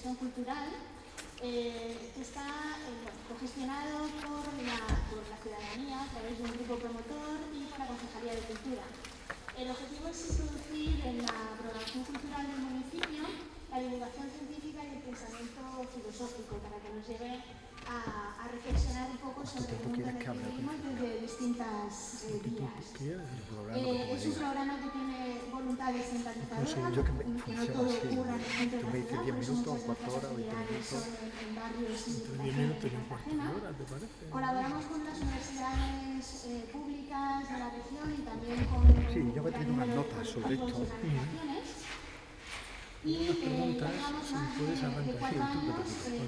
gestión cultural, que está cogestionado por la ciudadanía a través de un grupo promotor y por la Concejalía de Cultura. El objetivo es introducir en la programación cultural del municipio la divulgación científica y el pensamiento filosófico para que nos lleve a reflexionar un poco sobre el mundo en el que vivimos desde distintas vías. Es un programa que tiene voluntad descentralizadora, que no todo ocurra en el centro de la ciudad, por eso muchas de nuestras actividades son en barrios y en Cartagena. Colaboramos con las universidades públicas de la región y también con sí, yo me he tenido unas notas sobre esto. Y llevamos más de 4 años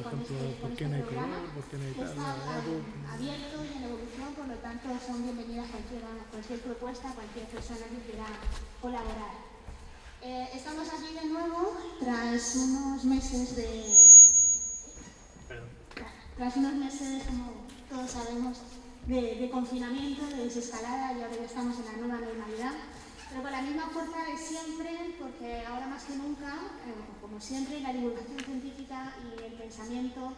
con este programa que está abierto y en evolución, por lo tanto son bienvenidas cualquier propuesta, cualquier persona que quiera colaborar. Estamos aquí de nuevo tras unos meses como todos sabemos, de confinamiento, de desescalada, y ahora ya estamos en la nueva normalidad. Pero con la misma fuerza de siempre, porque ahora más que nunca, como siempre, la divulgación científica y el pensamiento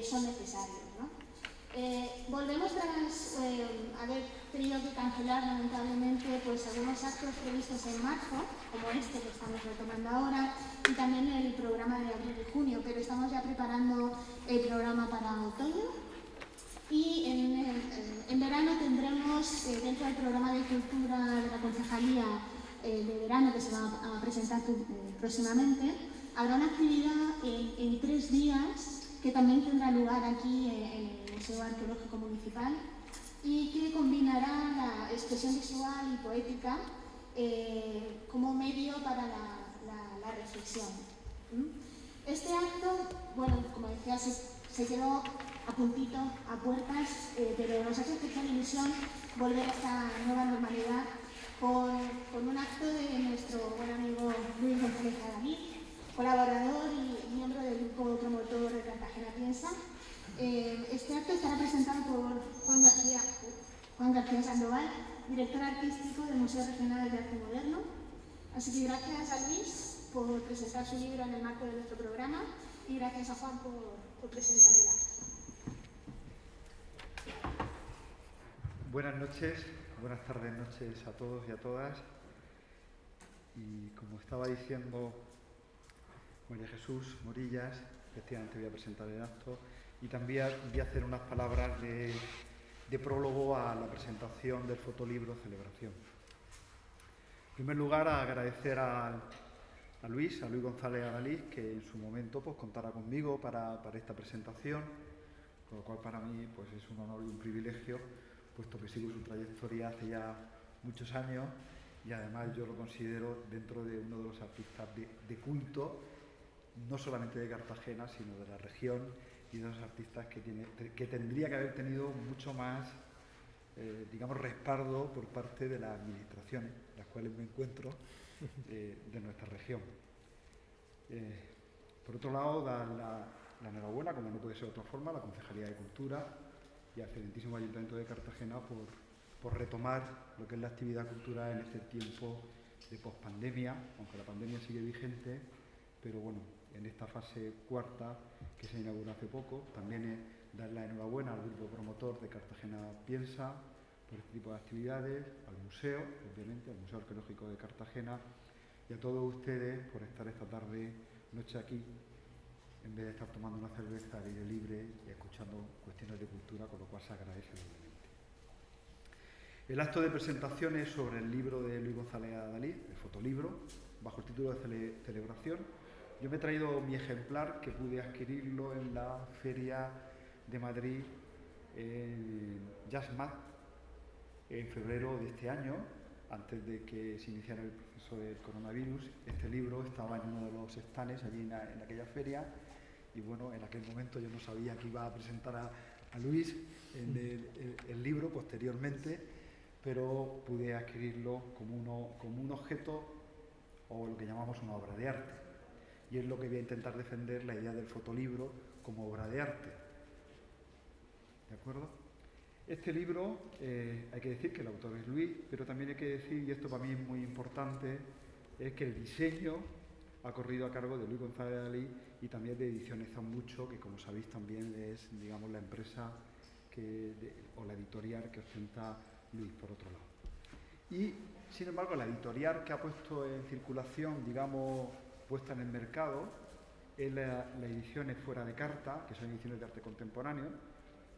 son necesarios, ¿no? Volvemos tras haber tenido que cancelar lamentablemente pues, algunos actos previstos en marzo, como este que estamos retomando ahora, y también el programa de abril y junio, pero estamos ya preparando el programa para otoño. Y en verano tendremos, dentro del programa de cultura de la Concejalía de verano, que se va a presentar próximamente, habrá una actividad en 3 días que también tendrá lugar aquí en el Museo Arqueológico Municipal y que combinará la expresión visual y poética como medio para la reflexión. Este acto, bueno, como decía, se quedó a puntito, a puertas, pero nos hace especial ilusión volver a esta nueva normalidad con un acto de nuestro buen amigo Luis González Adalid, colaborador y miembro del grupo promotor de Cartagena Piensa. Este acto estará presentado por Juan García Sandoval, director artístico del Museo Regional de Arte Moderno. Así que gracias a Luis por presentar su libro en el marco de nuestro programa y gracias a Juan por presentar el acto. Buenas noches, buenas tardes, noches a todos y a todas. Y como estaba diciendo María Jesús Morillas, efectivamente voy a presentar el acto y también voy a hacer unas palabras de prólogo a la presentación del fotolibro Celebración. En primer lugar, agradecer a Luis González Adalid, que en su momento pues, contara conmigo para esta presentación, con lo cual para mí pues, es un honor y un privilegio, puesto que sigo su trayectoria hace ya muchos años y además yo lo considero dentro de uno de los artistas de culto, no solamente de Cartagena, sino de la región y de los artistas que tendría que haber tenido mucho más, digamos, respaldo por parte de las administraciones, las cuales me encuentro, de nuestra región. Por otro lado, dar la enhorabuena, como no puede ser de otra forma, a la Concejalía de Cultura y al excelentísimo Ayuntamiento de Cartagena por retomar lo que es la actividad cultural en este tiempo de pospandemia, aunque la pandemia sigue vigente, pero bueno, en esta fase cuarta que se inauguró hace poco. También es dar la enhorabuena al grupo promotor de Cartagena Piensa por este tipo de actividades, al museo, obviamente, al Museo Arqueológico de Cartagena, y a todos ustedes por estar esta noche aquí, en vez de estar tomando una cerveza al aire libre y escuchando cuestiones de cultura, con lo cual se agradece enormemente. El acto de presentación es sobre el libro de Luis González Adalid, el fotolibro, bajo el título de Celebración. Yo me he traído mi ejemplar, que pude adquirirlo en la Feria de Madrid, Jazzmat, en febrero de este año, antes de que se iniciara el proceso del coronavirus. Este libro estaba en uno de los stands allí en aquella feria y bueno, en aquel momento yo no sabía que iba a presentar a Luis en el libro posteriormente, pero pude adquirirlo como un objeto o lo que llamamos una obra de arte. Y es lo que voy a intentar defender, la idea del fotolibro como obra de arte. ¿De acuerdo? Este libro, hay que decir que el autor es Luis, pero también hay que decir, y esto para mí es muy importante, es que el diseño ha corrido a cargo de Luis González Dalí y también de Ediciones Zambucho, que como sabéis también es, digamos, la empresa o la editorial que ostenta Luis, por otro lado. Y, sin embargo, la editorial que ha puesto en circulación, digamos, puesta en el mercado, es la Ediciones Fuera de Carta, que son ediciones de arte contemporáneo,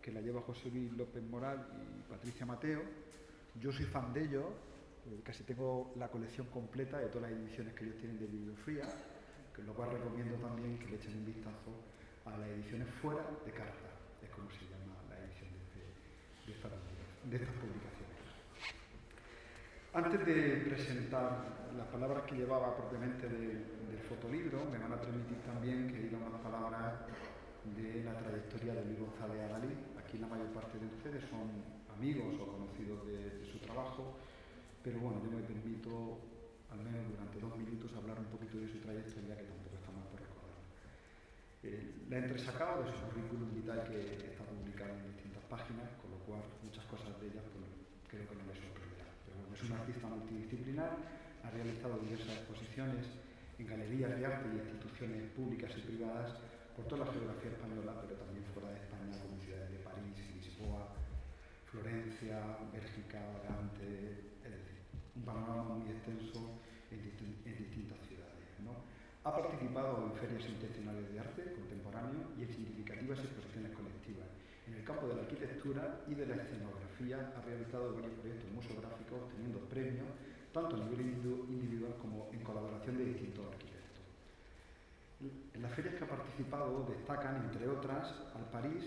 que la lleva José Luis López Moral y Patricia Mateo. Yo soy fan de ellos, casi tengo la colección completa de todas las ediciones que ellos tienen de Bibliofría, que lo cual recomiendo también que le echen un vistazo a las ediciones Fuera de Carta, es como se llama la edición de estas publicaciones. Antes de presentar las palabras que llevaba propiamente del fotolibro, me van a permitir también que diga unas palabras de la trayectoria de Luis González Dalí. Aquí la mayor parte de ustedes son amigos o conocidos de su trabajo, pero bueno, yo me permito, al menos durante 2 minutos, hablar un poquito de su trayectoria, que tampoco está mal por recordar. La he entresacado de su currículum vital, que está publicado en distintas páginas, con lo cual muchas cosas de ellas pues, creo que no les sorprenderá. Pero bueno, es un artista multidisciplinar, ha realizado diversas exposiciones en galerías de arte y instituciones públicas y privadas por toda la geografía española, pero también fuera de España, como ciudades de París, Lisboa, Florencia, Bélgica, Gante, es decir, un panorama muy extenso en distintas ciudades, ¿no? Ha participado en ferias internacionales de arte contemporáneo y en significativas exposiciones colectivas. En el campo de la arquitectura y de la escenografía ha realizado varios proyectos museográficos, obteniendo premios tanto a nivel individual como en colaboración de distintos arquitectos. En las ferias que ha participado destacan, entre otras, al París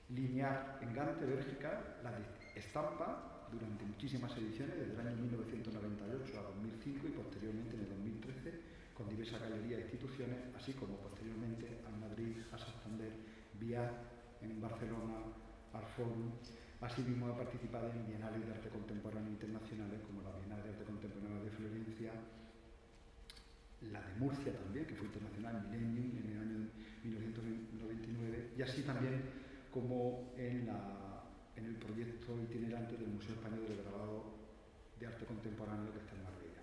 Linear en Gante, Bélgica, la de Estampa, durante muchísimas ediciones, desde el año 1998 a 2005 y posteriormente en el 2013, con diversas galerías e instituciones, así como posteriormente al Madrid, a Santander, Viat, en Barcelona, al Fórum. Asimismo ha participado en bienales de arte contemporáneo internacionales, como la Bienal de Arte Contemporáneo de Florencia, la de Murcia también, que fue internacional, Millennium, en el año 1999, y así también como en el proyecto itinerante del Museo Español del Grabado de Arte Contemporáneo, que está en Marbella.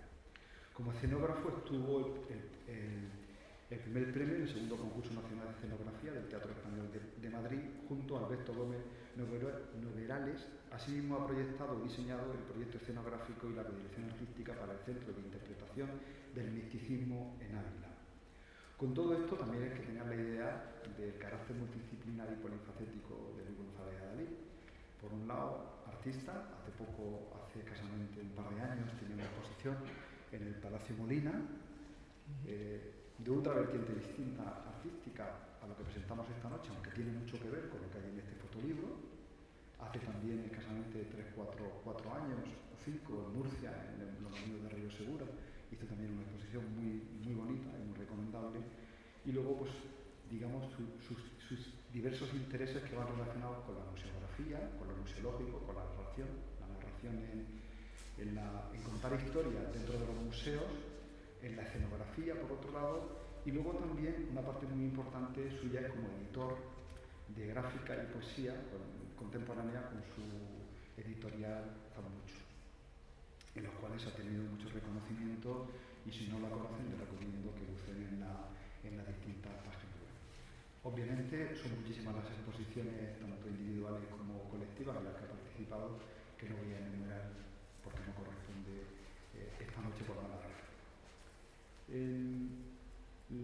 Como escenógrafo obtuvo el primer premio en el segundo concurso nacional de escenografía del Teatro Español de Madrid, junto a Alberto Gómez Noverales. Asimismo ha proyectado y diseñado el proyecto escenográfico y la dirección artística para el Centro de Interpretación del Misticismo en Ávila. Con todo esto también es que tenían la idea del carácter multidisciplinar y polifacético de Luis González Dalí. Por un lado, artista, hace escasamente un par de años, tenía una exposición en el Palacio Molina, de otra vertiente distinta artística a lo que presentamos esta noche, aunque tiene mucho que ver con lo que hay en este fotolibro. Hace también escasamente 4 años o 5 en Murcia, en los Molinos de Río Segura, hizo también una exposición muy, muy bonita y muy recomendable. Y luego, pues, digamos, sus diversos intereses que van relacionados con la museografía, con lo museológico, con la narración en contar historias dentro de los museos, en la escenografía, por otro lado, y luego también una parte muy importante suya es como editor de gráfica y poesía contemporánea con su editorial Zambucho, en los cuales ha tenido mucho reconocimiento, y si no la conocen les recomiendo que busquen en las distintas páginas web. Obviamente son muchísimas las exposiciones, tanto individuales como colectivas, en las que ha participado, que no voy a enumerar porque no corresponde esta noche por la larga.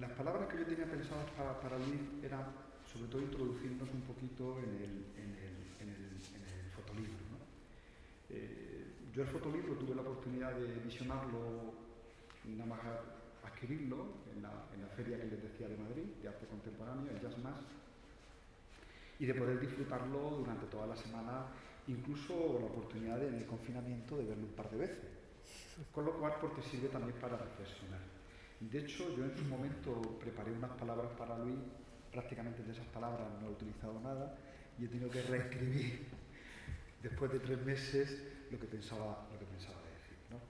Las palabras que yo tenía pensadas para Luis eran sobre todo introducirnos un poquito en el fotolibro, ¿no? Yo el fotolibro tuve la oportunidad de visionarlo, nada más adquirirlo, en la feria que les decía de Madrid, de arte contemporáneo, el Jazz Más, y de poder disfrutarlo durante toda la semana, incluso la oportunidad en el confinamiento de verlo un par de veces, con lo cual porque sirve también para reflexionar. De hecho, yo en su momento preparé unas palabras para Luis, prácticamente de esas palabras no he utilizado nada, y he tenido que reescribir después de 3 meses lo que pensaba decir, ¿no?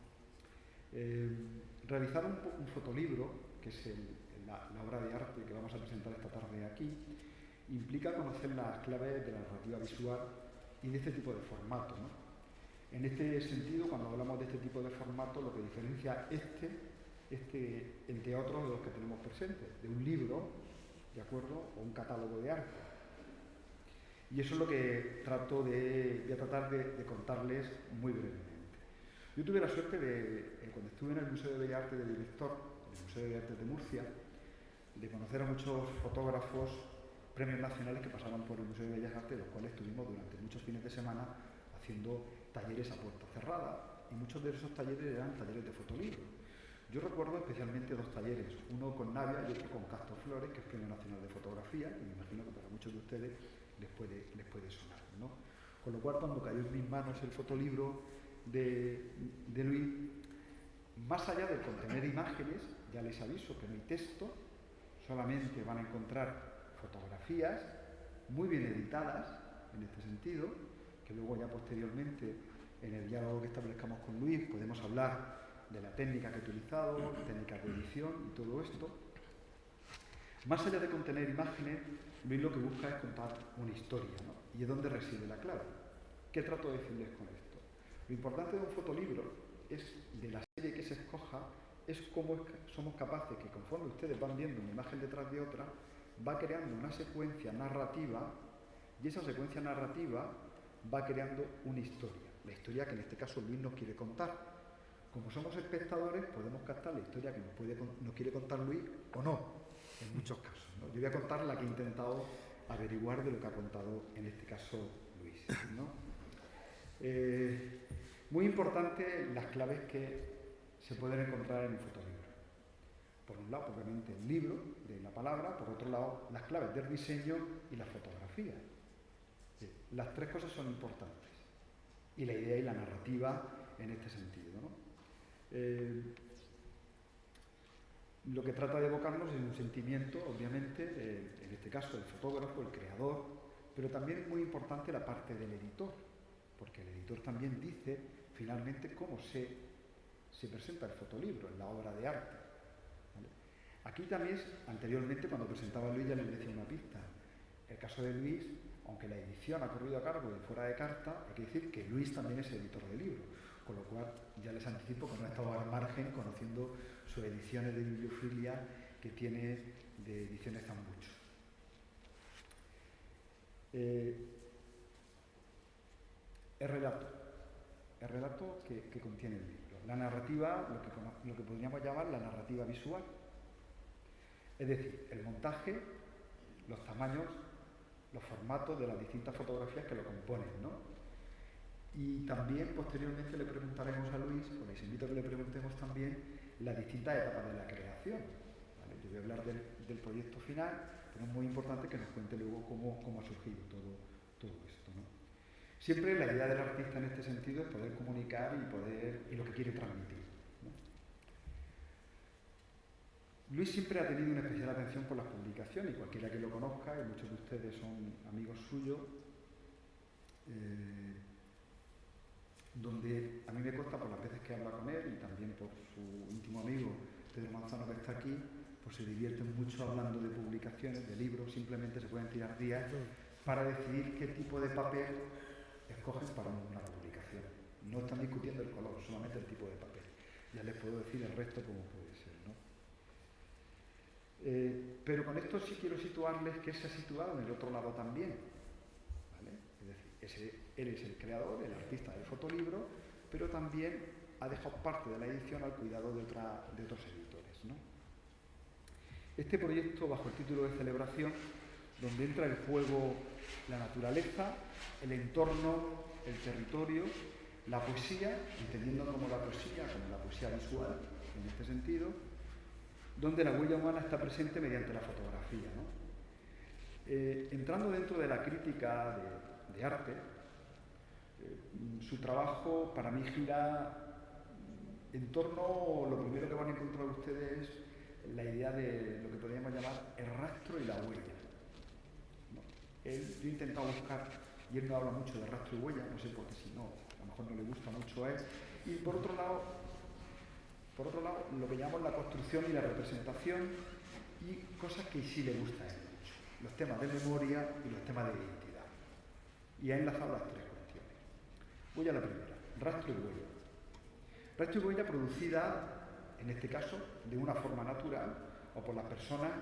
Realizar un fotolibro, que es la obra de arte que vamos a presentar esta tarde aquí, implica conocer las claves de la narrativa visual y de este tipo de formato, ¿no? En este sentido, cuando hablamos de este tipo de formato, lo que diferencia entre otros de los que tenemos presentes, de un libro, ¿de acuerdo?, o un catálogo de arte. Y eso es lo que voy a tratar de contarles muy brevemente. Yo tuve la suerte de, cuando estuve en el Museo de Bellas Artes de director, del Museo de Bellas Artes de Murcia, de conocer a muchos fotógrafos, premios nacionales que pasaban por el Museo de Bellas Artes, los cuales estuvimos durante muchos fines de semana haciendo talleres a puerta cerrada, y muchos de esos talleres eran talleres de fotolibro. Yo recuerdo especialmente dos talleres, uno con Navia y otro con Castro Flores, que es Premio Nacional de Fotografía, y me imagino que para muchos de ustedes les puede sonar, ¿no? Con lo cual, cuando cayó en mis manos el fotolibro de Luis, más allá de contener imágenes, ya les aviso que no hay texto, solamente van a encontrar fotografías muy bien editadas, en este sentido, que luego ya posteriormente, en el diálogo que establezcamos con Luis, podemos hablar de la técnica que he utilizado, técnicas de edición y todo esto. Más allá de contener imágenes, Luis lo que busca es contar una historia, ¿no? Y es donde reside la clave. ¿Qué trato de decirles con esto? Lo importante de un fotolibro es, de la serie que se escoja, es cómo somos capaces que, conforme ustedes van viendo una imagen detrás de otra, va creando una secuencia narrativa, y esa secuencia narrativa va creando una historia. La historia que en este caso Luis nos quiere contar. Como somos espectadores, podemos captar la historia que nos quiere contar Luis o no, en muchos casos, ¿no? Yo voy a contar la que he intentado averiguar de lo que ha contado en este caso Luis, ¿no? Muy importante las claves que se pueden encontrar en un fotolibro. Por un lado, obviamente, el libro de la palabra, por otro lado, las claves del diseño y la fotografía. Las tres cosas son importantes. Y la idea y la narrativa en este sentido, ¿no? Lo que trata de evocarnos es un sentimiento, obviamente, en este caso el fotógrafo, el creador, pero también es muy importante la parte del editor, porque el editor también dice finalmente cómo se presenta el fotolibro en la obra de arte, ¿vale? Aquí también, anteriormente, cuando presentaba a Luis, ya les decía una pista. El caso de Luis, aunque la edición ha corrido a cargo de Fuera de Carta, hay que decir que Luis también es editor de libro, con lo cual ya les anticipo que no he estado al margen conociendo sus ediciones de bibliofilia que tiene de Ediciones Zambucho. El relato que contiene el libro. La narrativa, lo que podríamos llamar la narrativa visual. Es decir, el montaje, los tamaños, los formatos de las distintas fotografías que lo componen, ¿no? Y también posteriormente le preguntaremos a Luis, o les invito a que le preguntemos también las distintas etapas de la creación, ¿vale? Yo voy a hablar del proyecto final, pero es muy importante que nos cuente luego cómo ha surgido todo esto, ¿no? Siempre la idea del artista en este sentido es poder comunicar y lo que quiere transmitir, ¿no? Luis siempre ha tenido una especial atención por las publicaciones, y cualquiera que lo conozca, y muchos de ustedes son amigos suyos, donde a mí me consta por las veces que habla con él y también por su íntimo amigo Pedro Manzano, que está aquí, pues se divierten mucho hablando de publicaciones, de libros. Simplemente se pueden tirar días para decidir qué tipo de papel escogen para una publicación. No están discutiendo el color, solamente el tipo de papel. Ya les puedo decir el resto cómo puede ser, ¿no? Pero con esto sí quiero situarles que él se ha situado en el otro lado también, ¿vale? Es decir, él es el creador, el artista del fotolibro, pero también ha dejado parte de la edición al cuidado de otros editores, ¿no? Este proyecto, bajo el título de Celebración, donde entra en juego la naturaleza, el entorno, el territorio, la poesía, entendiendo como la poesía visual, en este sentido, donde la huella humana está presente mediante la fotografía, ¿no? Entrando dentro de la crítica de arte, su trabajo para mí gira en torno, lo primero que van a encontrar ustedes es la idea de lo que podríamos llamar el rastro y la huella, ¿no? Yo he intentado buscar, y él no habla mucho de rastro y huella, no sé por qué, si no, a lo mejor no le gusta mucho a él, y por otro lado, lo que llamamos la construcción y la representación, y cosas que sí le gusta a él mucho, los temas de memoria y los temas de identidad. Y ha enlazado las tres cuestiones. Voy a la primera, rastro y huella. Rastro y huella producida en este caso de una forma natural o por las personas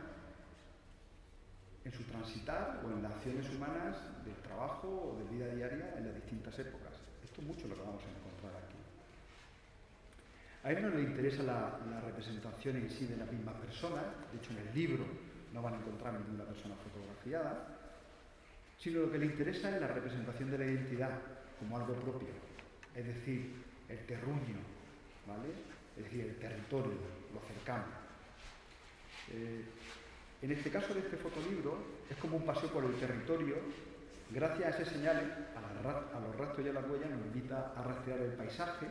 en su transitar o en las acciones humanas del trabajo o de vida diaria en las distintas épocas. Esto es mucho lo que vamos a encontrar aquí. A él no le interesa la representación en sí de las mismas personas, de hecho en el libro no van a encontrar ninguna persona fotografiada, sino lo que le interesa es la representación de la identidad como algo propio, es decir, el terruño, ¿vale? Es decir, el territorio, lo cercano. En este caso de este fotolibro es como un paseo por el territorio, gracias a ese señales, a los rastros y a las huellas nos invita a rastrear el paisaje,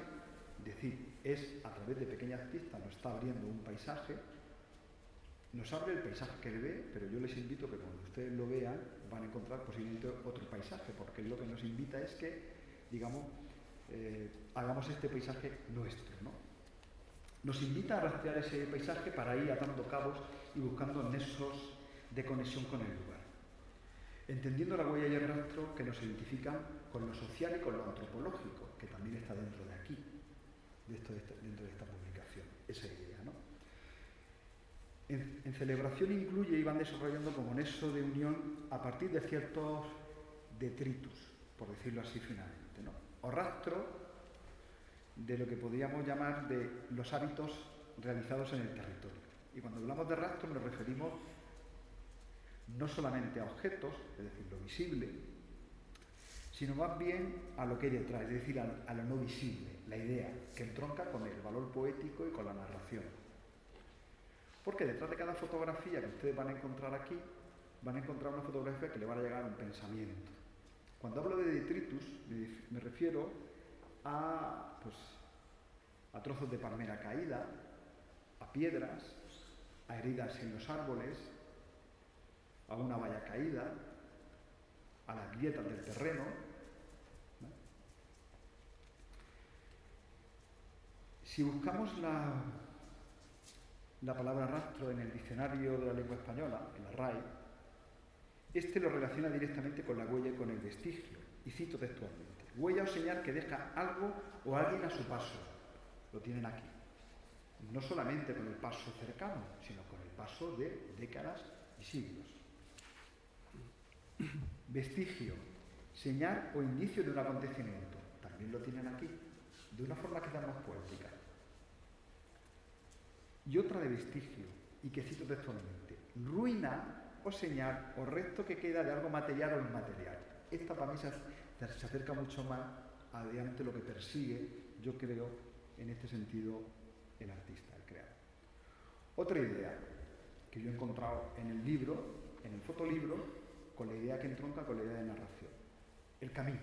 es decir, es a través de pequeñas pistas nos está abriendo un paisaje, nos abre el paisaje que él ve, pero yo les invito que cuando ustedes lo vean van a encontrar posiblemente otro paisaje, porque lo que nos invita es que, digamos, hagamos este paisaje nuestro, ¿no? Nos invita a rastrear ese paisaje para ir atando cabos y buscando nexos de conexión con el lugar. Entendiendo la huella y el rastro que nos identifican con lo social y con lo antropológico, que también está dentro de aquí, dentro de esta publicación, esa idea, ¿no? En celebración incluye y van desarrollando como nexo de unión a partir de ciertos detritus, por decirlo así finalmente, ¿no? O rastro de lo que podríamos llamar de los hábitos realizados en el territorio. Y cuando hablamos de rastro nos referimos no solamente a objetos, es decir, lo visible, sino más bien a lo que hay detrás, es decir, a lo no visible, la idea, que entronca con el valor poético y con la narración. Porque detrás de cada fotografía que ustedes van a encontrar aquí, van a encontrar una fotografía que le va a llegar a un pensamiento. Cuando hablo de detritus, me refiero a trozos de palmera caída, a piedras, a heridas en los árboles, a una valla caída, a las grietas del terreno, ¿no? Si buscamos la palabra rastro en el diccionario de la lengua española, en la RAE, este lo relaciona directamente con la huella y con el vestigio, y cito textualmente: huella o señal que deja algo o alguien a su paso. Lo tienen aquí. No solamente con el paso cercano, sino con el paso de décadas y siglos. Vestigio, señal o indicio de un acontecimiento. También lo tienen aquí, de una forma quizás más poética. Y otra de vestigio, y que cito textualmente: ruina o señal o resto que queda de algo material o inmaterial. Esta para mí se acerca mucho más adelante lo que persigue, yo creo, en este sentido, el artista, el creador. Otra idea que yo he encontrado en el libro, en el fotolibro, con la idea que entronca con la idea de narración: el camino.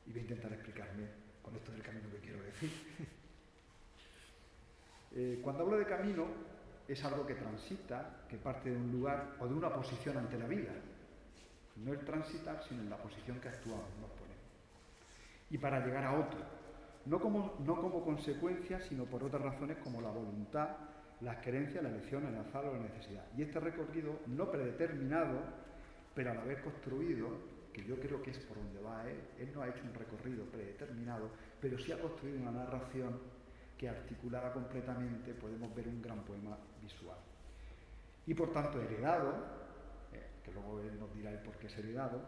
Y voy a intentar explicarme con esto del camino que quiero decir. Cuando hablo de camino, es algo que transita, que parte de un lugar o de una posición ante la vida. No el transitar, sino en la posición que actuamos, nos ponemos. Y para llegar a otro, no como consecuencia, sino por otras razones como la voluntad, las creencias, la elección, el azar o la necesidad. Y este recorrido no predeterminado, pero a la vez construido, que yo creo que es por donde va él no ha hecho un recorrido predeterminado, pero sí ha construido una narración que articulada completamente podemos ver un gran poema visual. Y por tanto heredado, que luego él nos dirá el por qué es heredado,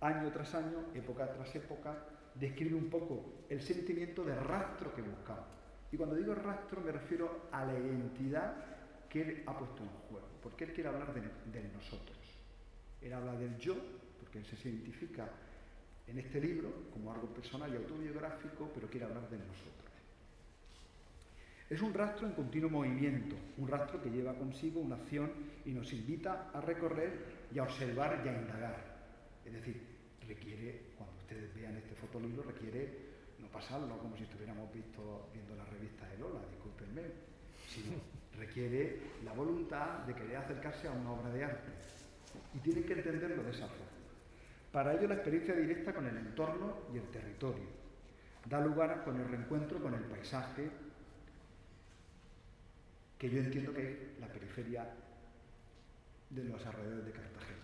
año tras año, época tras época, describe un poco el sentimiento de rastro que buscamos. Y cuando digo rastro me refiero a la identidad que él ha puesto en juego, porque él quiere hablar del nosotros. Él habla del yo, porque él se identifica en este libro como algo personal y autobiográfico, pero quiere hablar de nosotros. Es un rastro en continuo movimiento, un rastro que lleva consigo una acción y nos invita a recorrer y a observar y a indagar. Es decir, requiere, cuando ustedes vean este fotolibro, requiere no pasarlo como si estuviéramos viendo la revista de Lola, discúlpenme, sino requiere la voluntad de querer acercarse a una obra de arte. Y tienen que entenderlo de esa forma. Para ello, la experiencia directa con el entorno y el territorio da lugar con el reencuentro con el paisaje, que yo entiendo que es la periferia de los alrededores de Cartagena,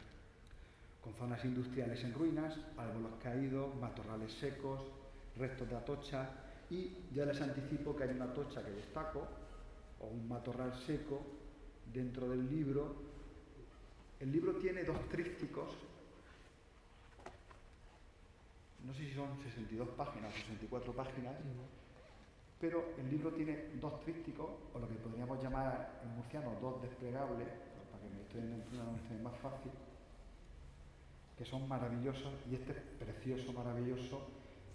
con zonas industriales en ruinas, árboles caídos, matorrales secos, restos de atocha Y ya les anticipo que hay una tocha que destaco, o un matorral seco, dentro del libro. El libro tiene 2 trípticos, no sé si son 62 páginas o 64 páginas, pero el libro tiene 2 trípticos, o lo que podríamos llamar en murciano 2 desplegables, para que me estoy entendiendo más fácil, que son maravillosos, y este es precioso, maravilloso,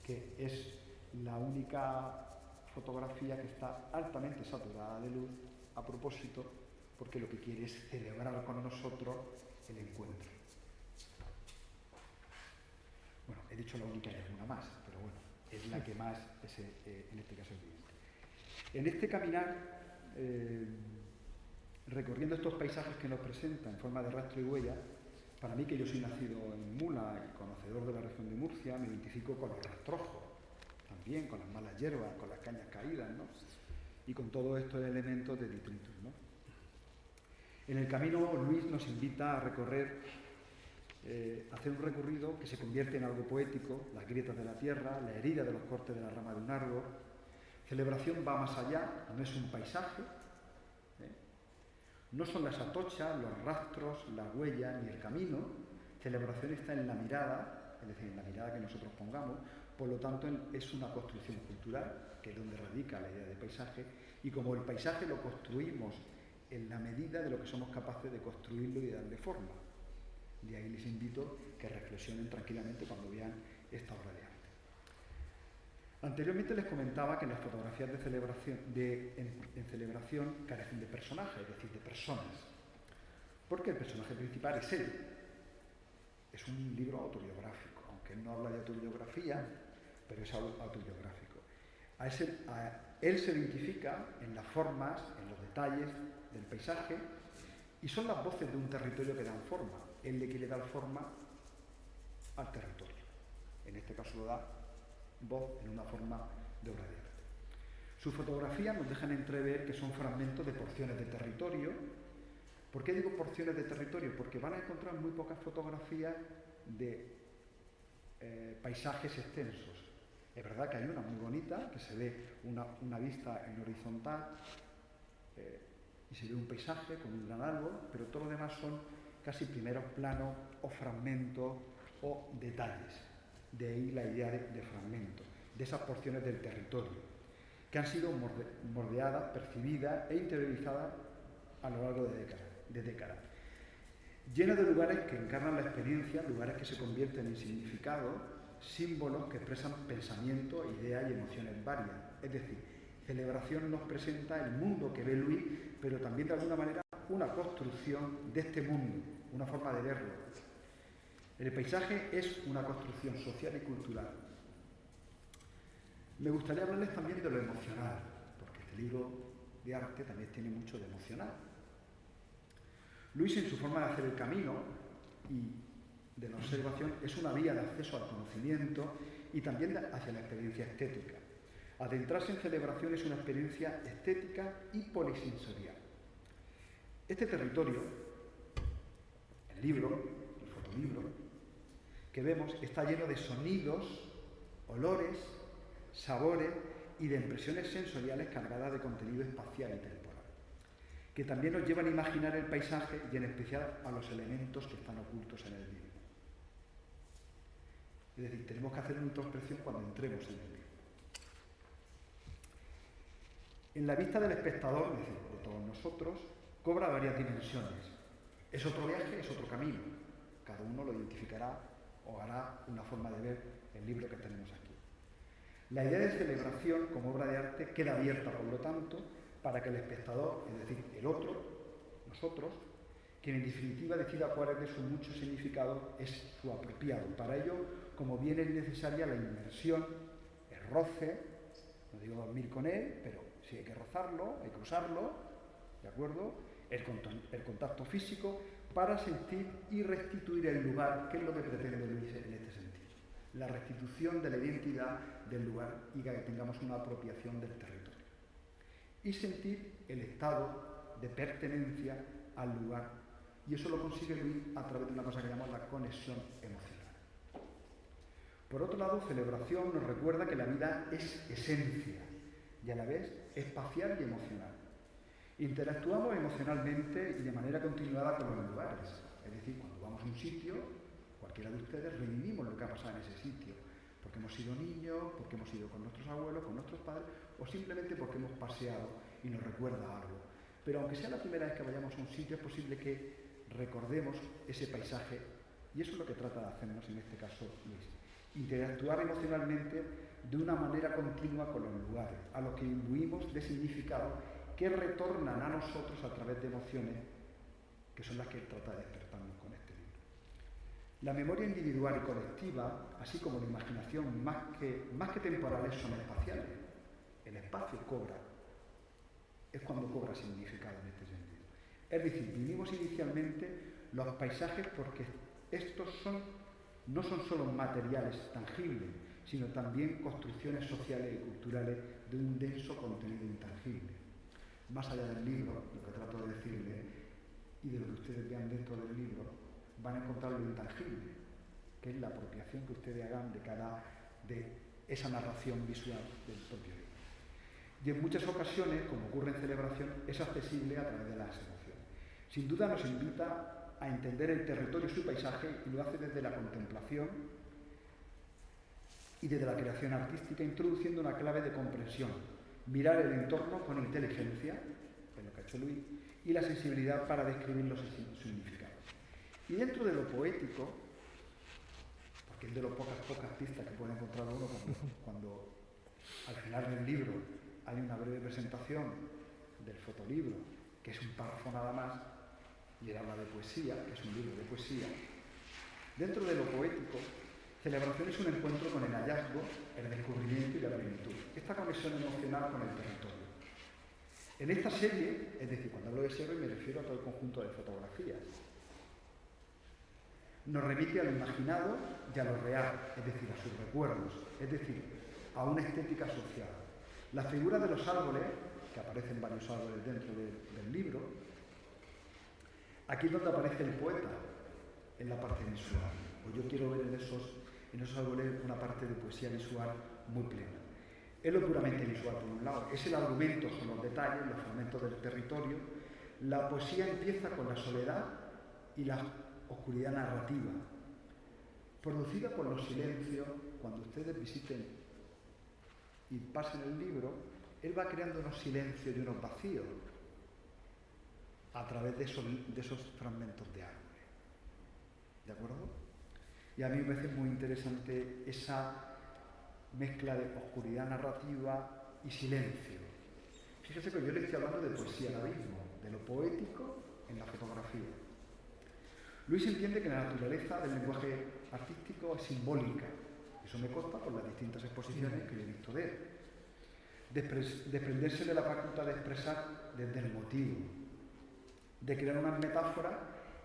que es la única fotografía que está altamente saturada de luz, a propósito, porque lo que quiere es celebrar con nosotros el encuentro. Bueno, he dicho la única y alguna más, pero bueno, es la que más, en este caso, es evidente. En este caminar, recorriendo estos paisajes que nos presentan en forma de rastro y huella, para mí, que yo soy nacido en Mula y conocedor de la región de Murcia, me identifico con los rastrojos, también con las malas hierbas, con las cañas caídas, ¿no? Y con todos estos elementos de detritus, ¿no? En el camino, Luis nos invita a recorrer, hacer un recorrido que se convierte en algo poético: las grietas de la tierra, la herida de los cortes de la rama de un árbol. Celebración va más allá, no es un paisaje, no son las atochas, los rastros, las huellas ni el camino. Celebración está en la mirada, es decir, en la mirada que nosotros pongamos. Por lo tanto, es una construcción cultural, que es donde radica la idea de paisaje, y como el paisaje lo construimos en la medida de lo que somos capaces de construirlo y de darle forma. De ahí les invito que reflexionen tranquilamente cuando vean esta obra de arte. Anteriormente les comentaba que las fotografías de celebración, en celebración carecen de personajes, es decir, de personas, porque el personaje principal es él. Es un libro autobiográfico, aunque él no habla de autobiografía, pero es autobiográfico. Él se identifica en las formas, en los detalles del paisaje, y son las voces de un territorio que dan forma. Él le quiere dar forma al territorio. En este caso lo da voz en una forma de obra de arte. Sus fotografías nos dejan entrever que son fragmentos de porciones de territorio. ¿Por qué digo porciones de territorio? Porque van a encontrar muy pocas fotografías de paisajes extensos. Es verdad que hay una muy bonita, que se ve una vista en horizontal y se ve un paisaje con un gran árbol, pero todo lo demás son casi primeros planos o fragmentos o detalles. De ahí la idea de fragmento, de esas porciones del territorio, que han sido moldeadas, percibidas e interiorizadas a lo largo de décadas. Llenas de lugares que encarnan la experiencia, lugares que se convierten en significado, símbolos que expresan pensamientos, ideas y emociones varias. Es decir, celebración nos presenta el mundo que ve Luis, pero también de alguna manera una construcción de este mundo, una forma de verlo. El paisaje es una construcción social y cultural. Me gustaría hablarles también de lo emocional, porque este libro de arte también tiene mucho de emocional. Luis, en su forma de hacer el camino y de la observación, es una vía de acceso al conocimiento y también hacia la experiencia estética. Adentrarse en celebración es una experiencia estética y polisensorial. Este territorio, el libro, el fotolibro, que vemos, está lleno de sonidos, olores, sabores y de impresiones sensoriales cargadas de contenido espacial y temporal, que también nos llevan a imaginar el paisaje y en especial a los elementos que están ocultos en el mismo. Es decir, tenemos que hacer una introspección cuando entremos en el mismo. En la vista del espectador, es decir, de todos nosotros, cobra varias dimensiones. Es otro viaje, es otro camino. Cada uno lo identificará o hará una forma de ver el libro que tenemos aquí. La idea de celebración como obra de arte queda abierta, por lo tanto, para que el espectador, es decir, el otro, nosotros, quien en definitiva decida cuál es de sus muchos significados, es su apropiado. Para ello, como bien es necesaria la inmersión, el roce, no digo dormir con él, pero sí hay que rozarlo, hay que usarlo, ¿de acuerdo? El contacto físico, para sentir y restituir el lugar, que es lo que pretende Luis en este sentido. La restitución de la identidad del lugar y que tengamos una apropiación del territorio. Y sentir el estado de pertenencia al lugar. Y eso lo consigue Luis a través de una cosa que llamamos la conexión emocional. Por otro lado, celebración nos recuerda que la vida es esencia y a la vez espacial y emocional. Interactuamos emocionalmente y de manera continuada con los lugares. Es decir, cuando vamos a un sitio, cualquiera de ustedes revivimos lo que ha pasado en ese sitio. Porque hemos sido niños, porque hemos ido con nuestros abuelos, con nuestros padres, o simplemente porque hemos paseado y nos recuerda algo. Pero aunque sea la primera vez que vayamos a un sitio, es posible que recordemos ese paisaje, y eso es lo que trata de hacernos en este caso Luis. Interactuar emocionalmente de una manera continua con los lugares, a los que imbuimos de significado que retornan a nosotros a través de emociones que son las que trata de despertarnos con este libro. La memoria individual y colectiva, así como la imaginación, más que temporales, son espaciales. El espacio es cuando cobra significado en este sentido. Es decir, vivimos inicialmente los paisajes porque estos no son solo materiales tangibles, sino también construcciones sociales y culturales de un denso contenido intangible. Más allá del libro, lo que trato de decirles, y de lo que ustedes vean dentro del libro, van a encontrar lo intangible, que es la apropiación que ustedes hagan de esa narración visual del propio libro. Y en muchas ocasiones, como ocurre en celebración, es accesible a través de las emociones. Sin duda nos invita a entender el territorio y su paisaje, y lo hace desde la contemplación y desde la creación artística, introduciendo una clave de comprensión, mirar el entorno con inteligencia, que es lo que ha hecho Luis, y la sensibilidad para describir los significados. Y dentro de lo poético, porque es de las pocas pistas que puede encontrar uno cuando al final del libro hay una breve presentación del fotolibro, que es un párrafo nada más, y él habla de poesía, que es un libro de poesía. Dentro de lo poético, celebración es un encuentro con el hallazgo, el descubrimiento y la plenitud. Esta conexión emocional con el territorio. En esta serie, es decir, cuando hablo de serie me refiero a todo el conjunto de fotografías, nos remite a lo imaginado y a lo real, es decir, a sus recuerdos, es decir, a una estética social. La figura de los árboles, que aparecen varios árboles dentro del libro, aquí es donde aparece el poeta, en la parte visual. Pues yo quiero ver en esos árboles una parte de poesía visual muy plena. Es lo puramente visual, por un lado. Es el argumento, son los detalles, los fragmentos del territorio. La poesía empieza con la soledad y la oscuridad narrativa, producida por los silencios. Cuando ustedes visiten y pasen el libro, él va creando unos silencios y unos vacíos a través de esos fragmentos de árboles. ¿De acuerdo? Y a mí me parece muy interesante esa mezcla de oscuridad narrativa y silencio. Fíjese que yo le estoy hablando de poesía ahora mismo, de lo poético en la fotografía. Luis entiende que la naturaleza del lenguaje artístico es simbólica. Eso me consta por las distintas exposiciones que yo he visto de él. Desprenderse de la facultad de expresar desde el motivo, de crear una metáfora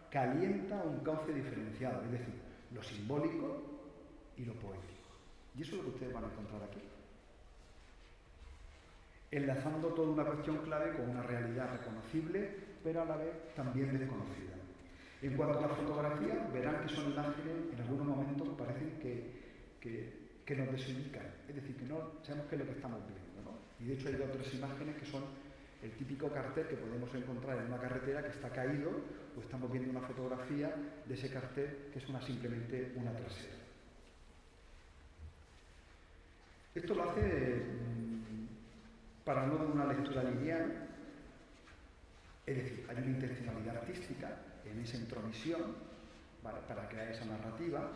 que alienta un cauce diferenciado, es decir, lo simbólico y lo poético. Y eso es lo que ustedes van a encontrar aquí. Enlazando toda una cuestión clave con una realidad reconocible, pero a la vez también desconocida. En cuanto a la fotografía, verán que son imágenes, en algunos momentos parecen que nos desubican, es decir, que no sabemos qué es lo que estamos viendo, ¿no? Y de hecho hay otras imágenes que son el típico cartel que podemos encontrar en una carretera que está caído, o estamos viendo una fotografía de ese cartel que es simplemente una trasera. Esto lo hace para no dar una lectura lineal, es decir, hay una intencionalidad artística en esa intromisión, ¿vale?, para crear esa narrativa,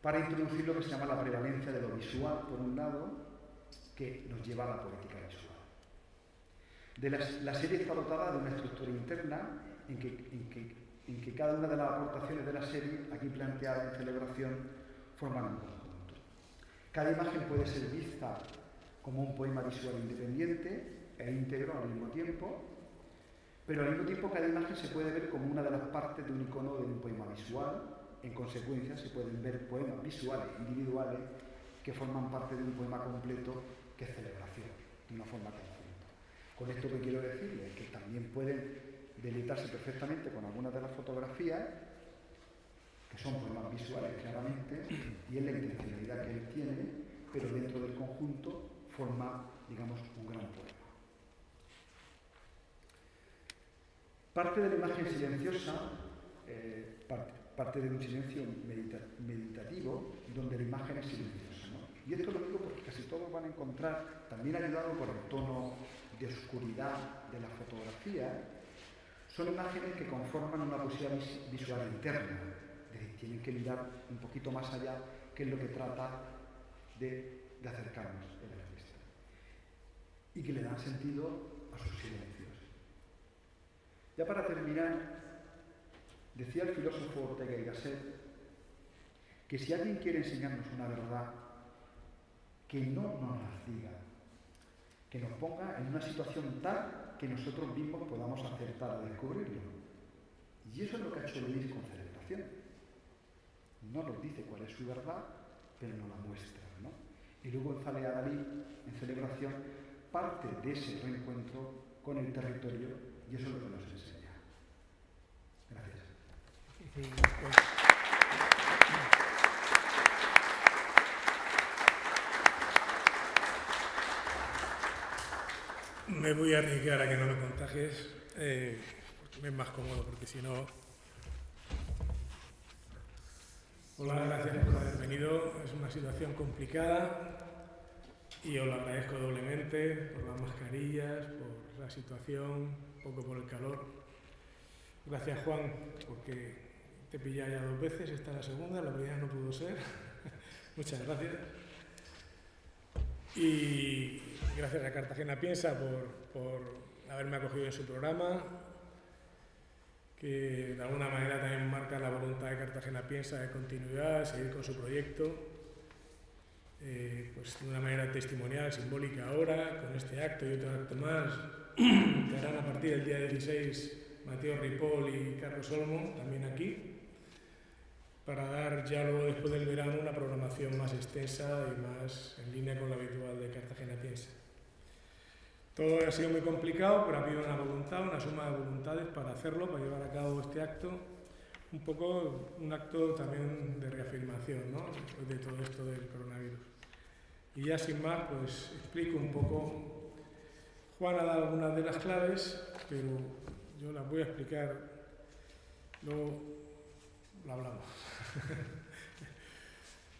para introducir lo que se llama la prevalencia de lo visual, por un lado, que nos lleva a la poética visual. La serie está dotada de una estructura interna en que cada una de las aportaciones de la serie, aquí planteada en celebración, forman un conjunto. Cada imagen puede ser vista como un poema visual independiente e íntegro al mismo tiempo, pero al mismo tiempo cada imagen se puede ver como una de las partes de un icono de un poema visual. En consecuencia, se pueden ver poemas visuales individuales que forman parte de un poema completo que es celebración, de una forma conjunta. Con esto que quiero decirles que también pueden deleitarse perfectamente con algunas de las fotografías, que que son poemas visuales claramente, y es la intencionalidad que él tiene, pero dentro del conjunto forma, digamos, un gran poema. Parte de la imagen silenciosa, parte de un silencio meditativo, donde la imagen es silenciosa, ¿no? Y esto lo digo porque casi todos van a encontrar, también ayudado por el tono de oscuridad de la fotografía, son imágenes que conforman una poesía visual interna. Es decir, tienen que mirar un poquito más allá, que es lo que trata de acercarnos en el artista. Y que le dan sentido a sus silencios. Ya para terminar, decía el filósofo Ortega y Gasset que si alguien quiere enseñarnos una verdad, que no nos la diga, que nos ponga en una situación tal que nosotros mismos podamos acertar a descubrirlo. Y eso es lo que ha hecho Luis con Celebración. No nos dice cuál es su verdad, pero nos la muestra, ¿no? Y luego en Zalea Dalí, en Celebración, parte de ese reencuentro con el territorio, y eso es lo que nos enseña. Gracias. Me voy a arriesgar a que no me contagies, me es más cómodo porque si no... Hola, gracias por haber venido. Es una situación complicada y os lo agradezco doblemente por las mascarillas, por la situación, un poco por el calor. Gracias, Juan, porque te pillé ya 2 veces, esta es la segunda, la primera no pudo ser. Muchas gracias. Y gracias a Cartagena Piensa por haberme acogido en su programa, que de alguna manera también marca la voluntad de Cartagena Piensa de continuidad, de seguir con su proyecto, pues de una manera testimonial, simbólica ahora, con este acto y otro acto más, que harán a partir del día 16 Mateo Ripoll y Carlos Olmo, también aquí, para dar ya luego después del verano una programación más extensa y más en línea con la habitual de Cartagena Piensa. Todo ha sido muy complicado, pero ha habido una voluntad, una suma de voluntades para hacerlo, para llevar a cabo este acto, un poco un acto también de reafirmación, ¿no?, después de todo esto del coronavirus. Y ya sin más, pues explico un poco. Juan ha dado algunas de las claves, pero yo las voy a explicar, luego lo hablamos.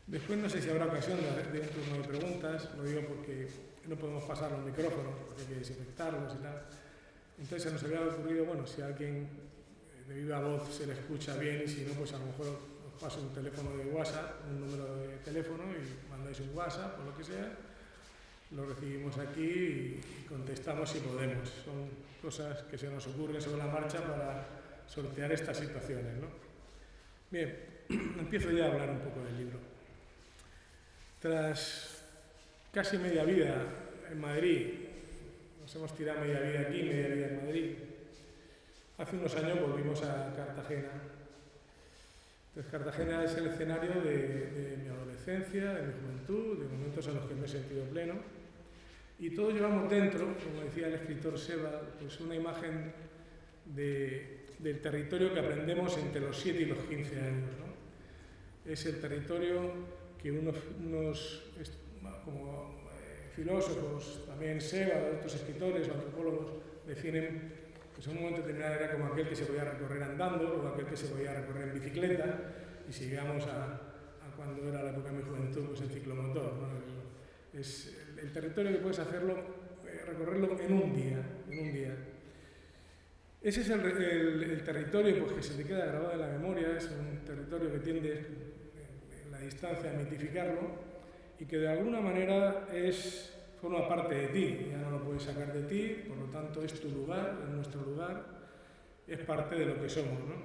Después no sé si habrá ocasión de un turno de preguntas, lo digo porque no podemos pasar los micrófonos, porque hay que desinfectarlos y tal. Entonces se nos había ocurrido, bueno, si a alguien de viva voz se le escucha bien y si no, pues a lo mejor os paso un teléfono de WhatsApp, un número de teléfono y mandáis un WhatsApp o lo que sea, lo recibimos aquí y contestamos si podemos. Son cosas que se nos ocurren sobre la marcha para sortear estas situaciones, ¿no? Bien, empiezo ya a hablar un poco del libro. Tras casi media vida en Madrid, nos hemos tirado media vida aquí, media vida en Madrid, hace unos años volvimos a Cartagena. Entonces, Cartagena es el escenario de mi adolescencia, de mi juventud, de momentos en los que me he sentido pleno. Y todos llevamos dentro, como decía el escritor Seba, pues una imagen del territorio que aprendemos entre los 7 y los 15 años, ¿no? Es el territorio que unos como filósofos, también Seba, otros escritores o antropólogos, definen que en un momento determinado era como aquel que se podía recorrer andando o aquel que se podía recorrer en bicicleta, y si llegamos a cuando era la época de mi juventud, pues el ciclomotor, ¿no? Es el territorio que puedes hacerlo, recorrerlo en un día. Ese es el territorio, pues, que se te queda grabado en la memoria, es un territorio que tiende en la distancia a mitificarlo y que de alguna manera forma parte de ti, ya no lo puedes sacar de ti, por lo tanto es tu lugar, es nuestro lugar, es parte de lo que somos, ¿no?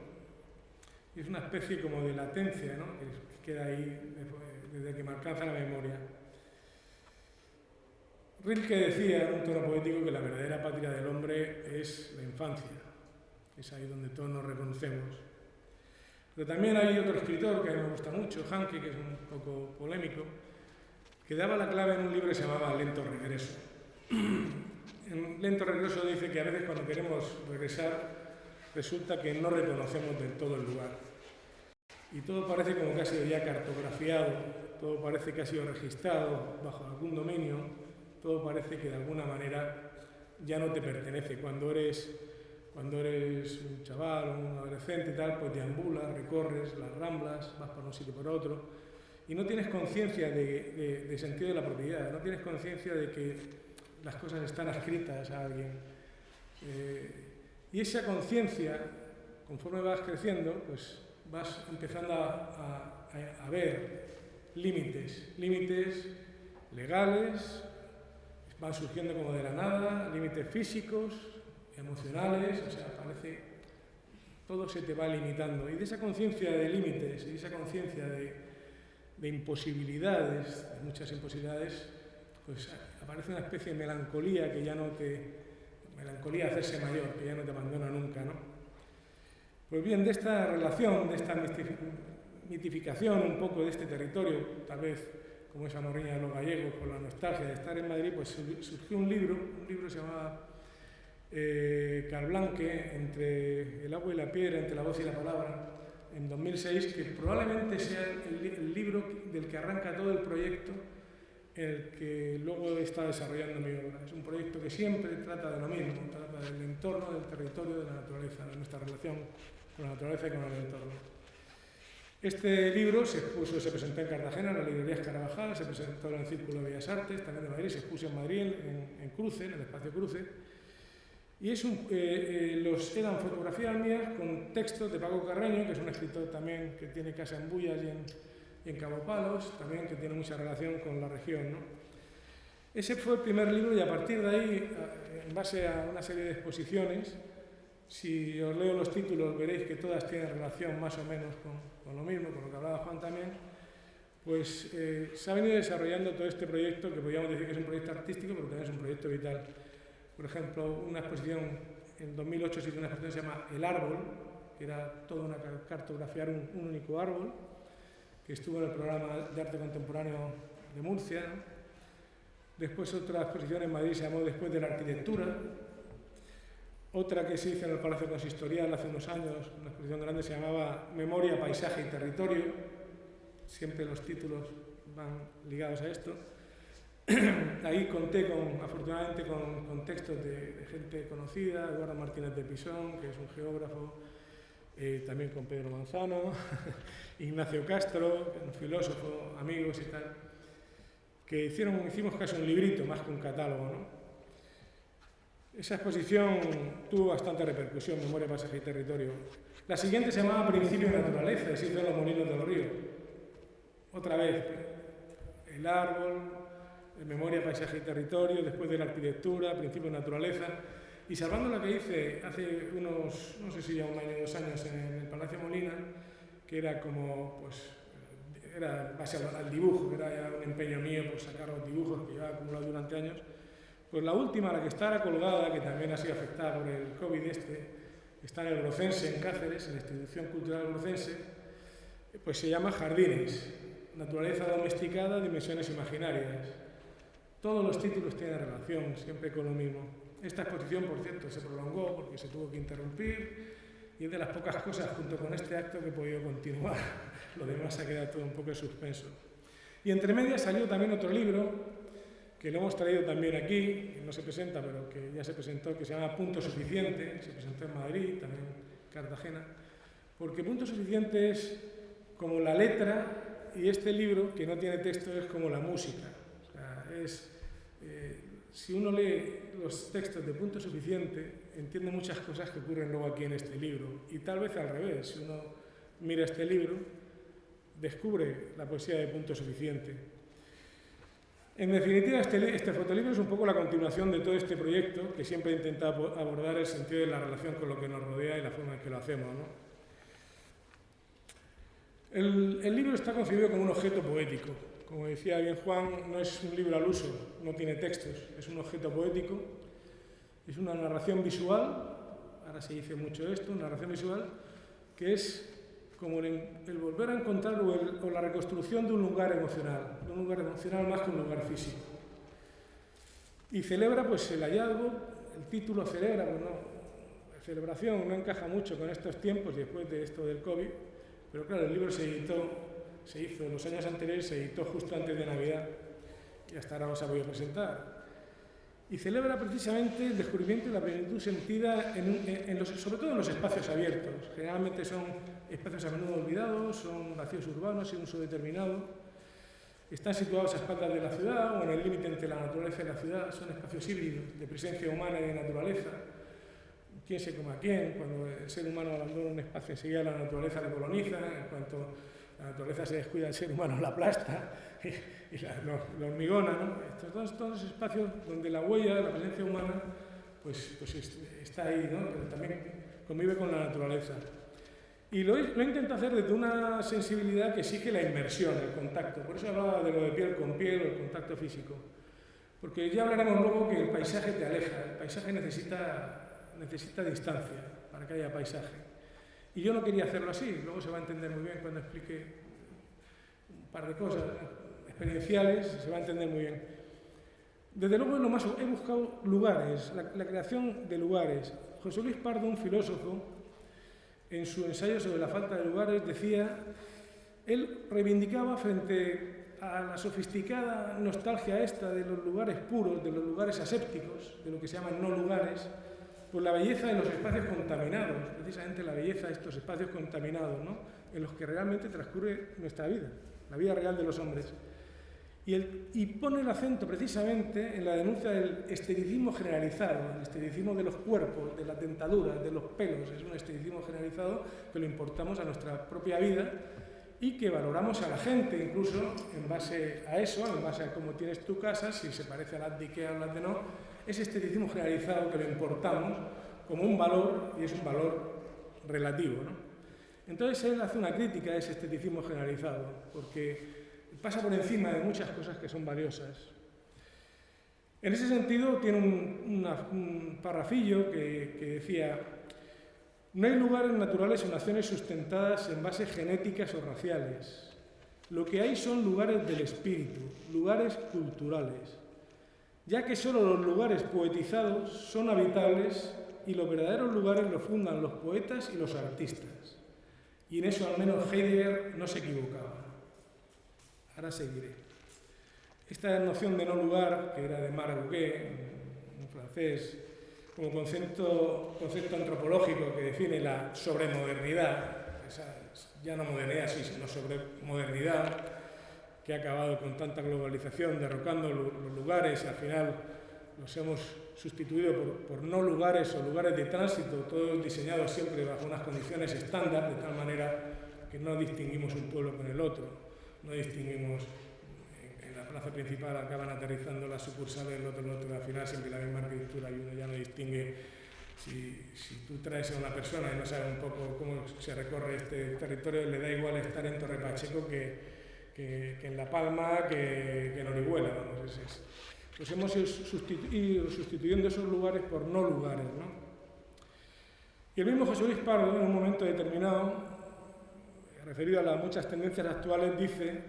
Y es una especie como de latencia, ¿no?, que queda ahí desde que me alcanza la memoria. Rilke decía en un tono poético que la verdadera patria del hombre es la infancia. Es ahí donde todos nos reconocemos. Pero también hay otro escritor que a mí me gusta mucho, Hanke, que es un poco polémico, que daba la clave en un libro que se llamaba Lento Regreso. En Lento Regreso dice que a veces cuando queremos regresar resulta que no reconocemos del todo el lugar. y todo parece como que ha sido ya cartografiado, todo parece que ha sido registrado bajo algún dominio, todo parece que de alguna manera ya no te pertenece. Cuando eres un chaval o un adolescente y tal, pues deambulas, recorres las ramblas, vas por un sitio y por otro, y no tienes conciencia de sentido de la propiedad, no tienes conciencia de que las cosas están adscritas a alguien. Y esa conciencia, conforme vas creciendo, pues vas empezando a ver límites legales, van surgiendo como de la nada, límites físicos, emocionales, o sea, parece todo se te va limitando. Y de esa conciencia de límites y de esa conciencia de imposibilidades, de muchas imposibilidades, pues aparece una especie de melancolía que ya no melancolía de hacerse mayor, que ya no te abandona nunca, ¿no? Pues bien, de esta relación, de esta mitificación un poco de este territorio, tal vez como esa morriña de los gallegos, con la nostalgia de estar en Madrid, pues surgió un libro se llamaba Calblanque, entre el agua y la piedra, entre la voz y la palabra, en 2006, que probablemente sea el libro del que arranca todo el proyecto en el que luego está desarrollando mi obra. Es un proyecto que siempre trata de lo mismo, trata del entorno, del territorio, de la naturaleza, de nuestra relación con la naturaleza y con el entorno. Este libro se presentó en Cartagena, en la librería Escarabajal, se presentó en el Círculo de Bellas Artes, también de Madrid, se expuso en Madrid, en Cruce, en el espacio Cruce. Y eran fotografías mías con textos de Paco Carreño, que es un escritor también que tiene casa en Bullas y en Cabo Palos, también que tiene mucha relación con la región, ¿no? Ese fue el primer libro y a partir de ahí, en base a una serie de exposiciones, si os leo los títulos veréis que todas tienen relación más o menos con lo mismo, con lo que hablaba Juan también, pues se ha venido desarrollando todo este proyecto que podríamos decir que es un proyecto artístico, pero también es un proyecto vital. Por ejemplo, una exposición, en 2008 se hizo una exposición que se llama El Árbol, que era toda una cartografiar un único árbol, que estuvo en el programa de arte contemporáneo de Murcia, ¿no? Después otra exposición en Madrid se llamó Después de la arquitectura. Otra que se hizo en el Palacio Consistorial hace unos años, una exposición grande, se llamaba Memoria, Paisaje y Territorio. Siempre los títulos van ligados a esto. Ahí conté, afortunadamente, con textos de gente conocida, Eduardo Martínez de Pisón, que es un geógrafo, también con Pedro Manzano, Ignacio Castro, un filósofo, amigos y tal, que hicimos casi un librito más que un catálogo, ¿no? Esa exposición tuvo bastante repercusión, Memoria, Paisaje y Territorio. La siguiente se llamaba Principio de Naturaleza, y se hizo en los Molinos del Río. Otra vez, el árbol, Memoria, Paisaje y Territorio, Después de la arquitectura, Principio de Naturaleza. Y salvando la que hice hace unos, no sé si ya un año o 2 años, en el Palacio Molina, que era como, pues, era base al dibujo, que era ya un empeño mío por sacar los dibujos que llevaba acumulado durante años. Pues la última, la que está ahora colgada, que también ha sido afectada por el COVID está en el Brocense, en Cáceres, en la Institución Cultural Brocense, pues se llama Jardines, Naturaleza domesticada, dimensiones imaginarias. Todos los títulos tienen relación, siempre con lo mismo. Esta exposición, por cierto, se prolongó porque se tuvo que interrumpir y es de las pocas cosas, junto con este acto, que he podido continuar. Lo demás ha quedado todo un poco en suspenso. Y entre medias salió también otro libro, que lo hemos traído también aquí, que no se presenta, pero que ya se presentó, que se llama Punto Suficiente, se presentó en Madrid, también en Cartagena, porque Punto Suficiente es como la letra y este libro, que no tiene texto, es como la música. O sea, si uno lee los textos de Punto Suficiente, entiende muchas cosas que ocurren luego aquí en este libro, y tal vez al revés, si uno mira este libro, descubre la poesía de Punto Suficiente. En definitiva, este fotolibro es un poco la continuación de todo este proyecto, que siempre he intentado abordar el sentido de la relación con lo que nos rodea y la forma en que lo hacemos, ¿no? El libro está concebido como un objeto poético. Como decía bien Juan, no es un libro al uso, no tiene textos, es un objeto poético, es una narración visual, ahora se dice mucho esto, una narración visual, que es como el volver a encontrar o la reconstrucción de un lugar emocional más que un lugar físico. Y celebra pues el hallazgo, el título celebra, bueno, la celebración no encaja mucho con estos tiempos después de esto del COVID, pero claro, el libro se hizo en los años anteriores, se editó justo antes de Navidad y hasta ahora no se ha podido presentar. Y celebra precisamente el descubrimiento de la plenitud sentida, sobre todo en los espacios abiertos. Generalmente son espacios a menudo olvidados, son vacíos urbanos sin uso determinado, están situados a espaldas de la ciudad o en el límite entre la naturaleza y la ciudad, son espacios híbridos de presencia humana y de naturaleza. ¿Quién se come a quién? Cuando el ser humano abandona un espacio, enseguida la naturaleza le coloniza, en cuanto la naturaleza se descuida, el ser humano la aplasta y la hormigona, ¿no? Todos los espacios donde la huella de la presencia humana pues está ahí, ¿no? Pero también convive con la naturaleza. Y lo intento hacer desde una sensibilidad que exige la inmersión, el contacto. Por eso hablaba de lo de piel con piel o el contacto físico. Porque ya hablaremos luego que el paisaje te aleja, el paisaje necesita distancia para que haya paisaje. Y yo no quería hacerlo así, luego se va a entender muy bien cuando explique un par de cosas experienciales, se va a entender muy bien. Desde luego he buscado lugares, la creación de lugares. José Luis Pardo, un filósofo, en su ensayo sobre la falta de lugares, decía, él reivindicaba frente a la sofisticada nostalgia esta de los lugares puros, de los lugares asépticos, de lo que se llaman no lugares, pues la belleza de los espacios contaminados, precisamente la belleza de estos espacios contaminados, ¿no? En los que realmente transcurre nuestra vida, la vida real de los hombres. Y pone el acento precisamente en la denuncia del esteticismo generalizado, el esteticismo de los cuerpos, de las dentaduras, de los pelos. Es un esteticismo generalizado que lo importamos a nuestra propia vida y que valoramos a la gente, incluso en base a eso, en base a cómo tienes tu casa, si se parece a las de Ikea o las de no. Ese esteticismo generalizado que lo importamos como un valor, y es un valor relativo, ¿no? Entonces él hace una crítica a ese esteticismo generalizado, porque pasa por encima de muchas cosas que son valiosas. En ese sentido tiene un parrafillo que decía: no hay lugares naturales o naciones sustentadas en bases genéticas o raciales. Lo que hay son lugares del espíritu, lugares culturales, ya que solo los lugares poetizados son habitables y los verdaderos lugares los fundan los poetas y los artistas. Y en eso al menos Heidegger no se equivocaba. Ahora seguiré. Esta noción de no lugar, que era de Marc Bouquet, un francés, como concepto antropológico que define la sobremodernidad, esa ya no modernidad, sí, sino sobremodernidad, que ha acabado con tanta globalización, derrocando los lugares, al final los hemos sustituido por no lugares o lugares de tránsito, todos diseñados siempre bajo unas condiciones estándar, de tal manera que no distinguimos un pueblo con el otro, no distinguimos, en la plaza principal acaban aterrizando las sucursales, el otro, al final siempre la misma arquitectura y uno ya no distingue. Si tú traes a una persona y no sabe un poco cómo se recorre este territorio, le da igual estar en Torre Pacheco que en La Palma, que en Orihuela, vamos, pues hemos ido sustituyendo esos lugares por no lugares, ¿no? Y el mismo José Luis Pardo, en un momento determinado, referido a las muchas tendencias actuales, dice: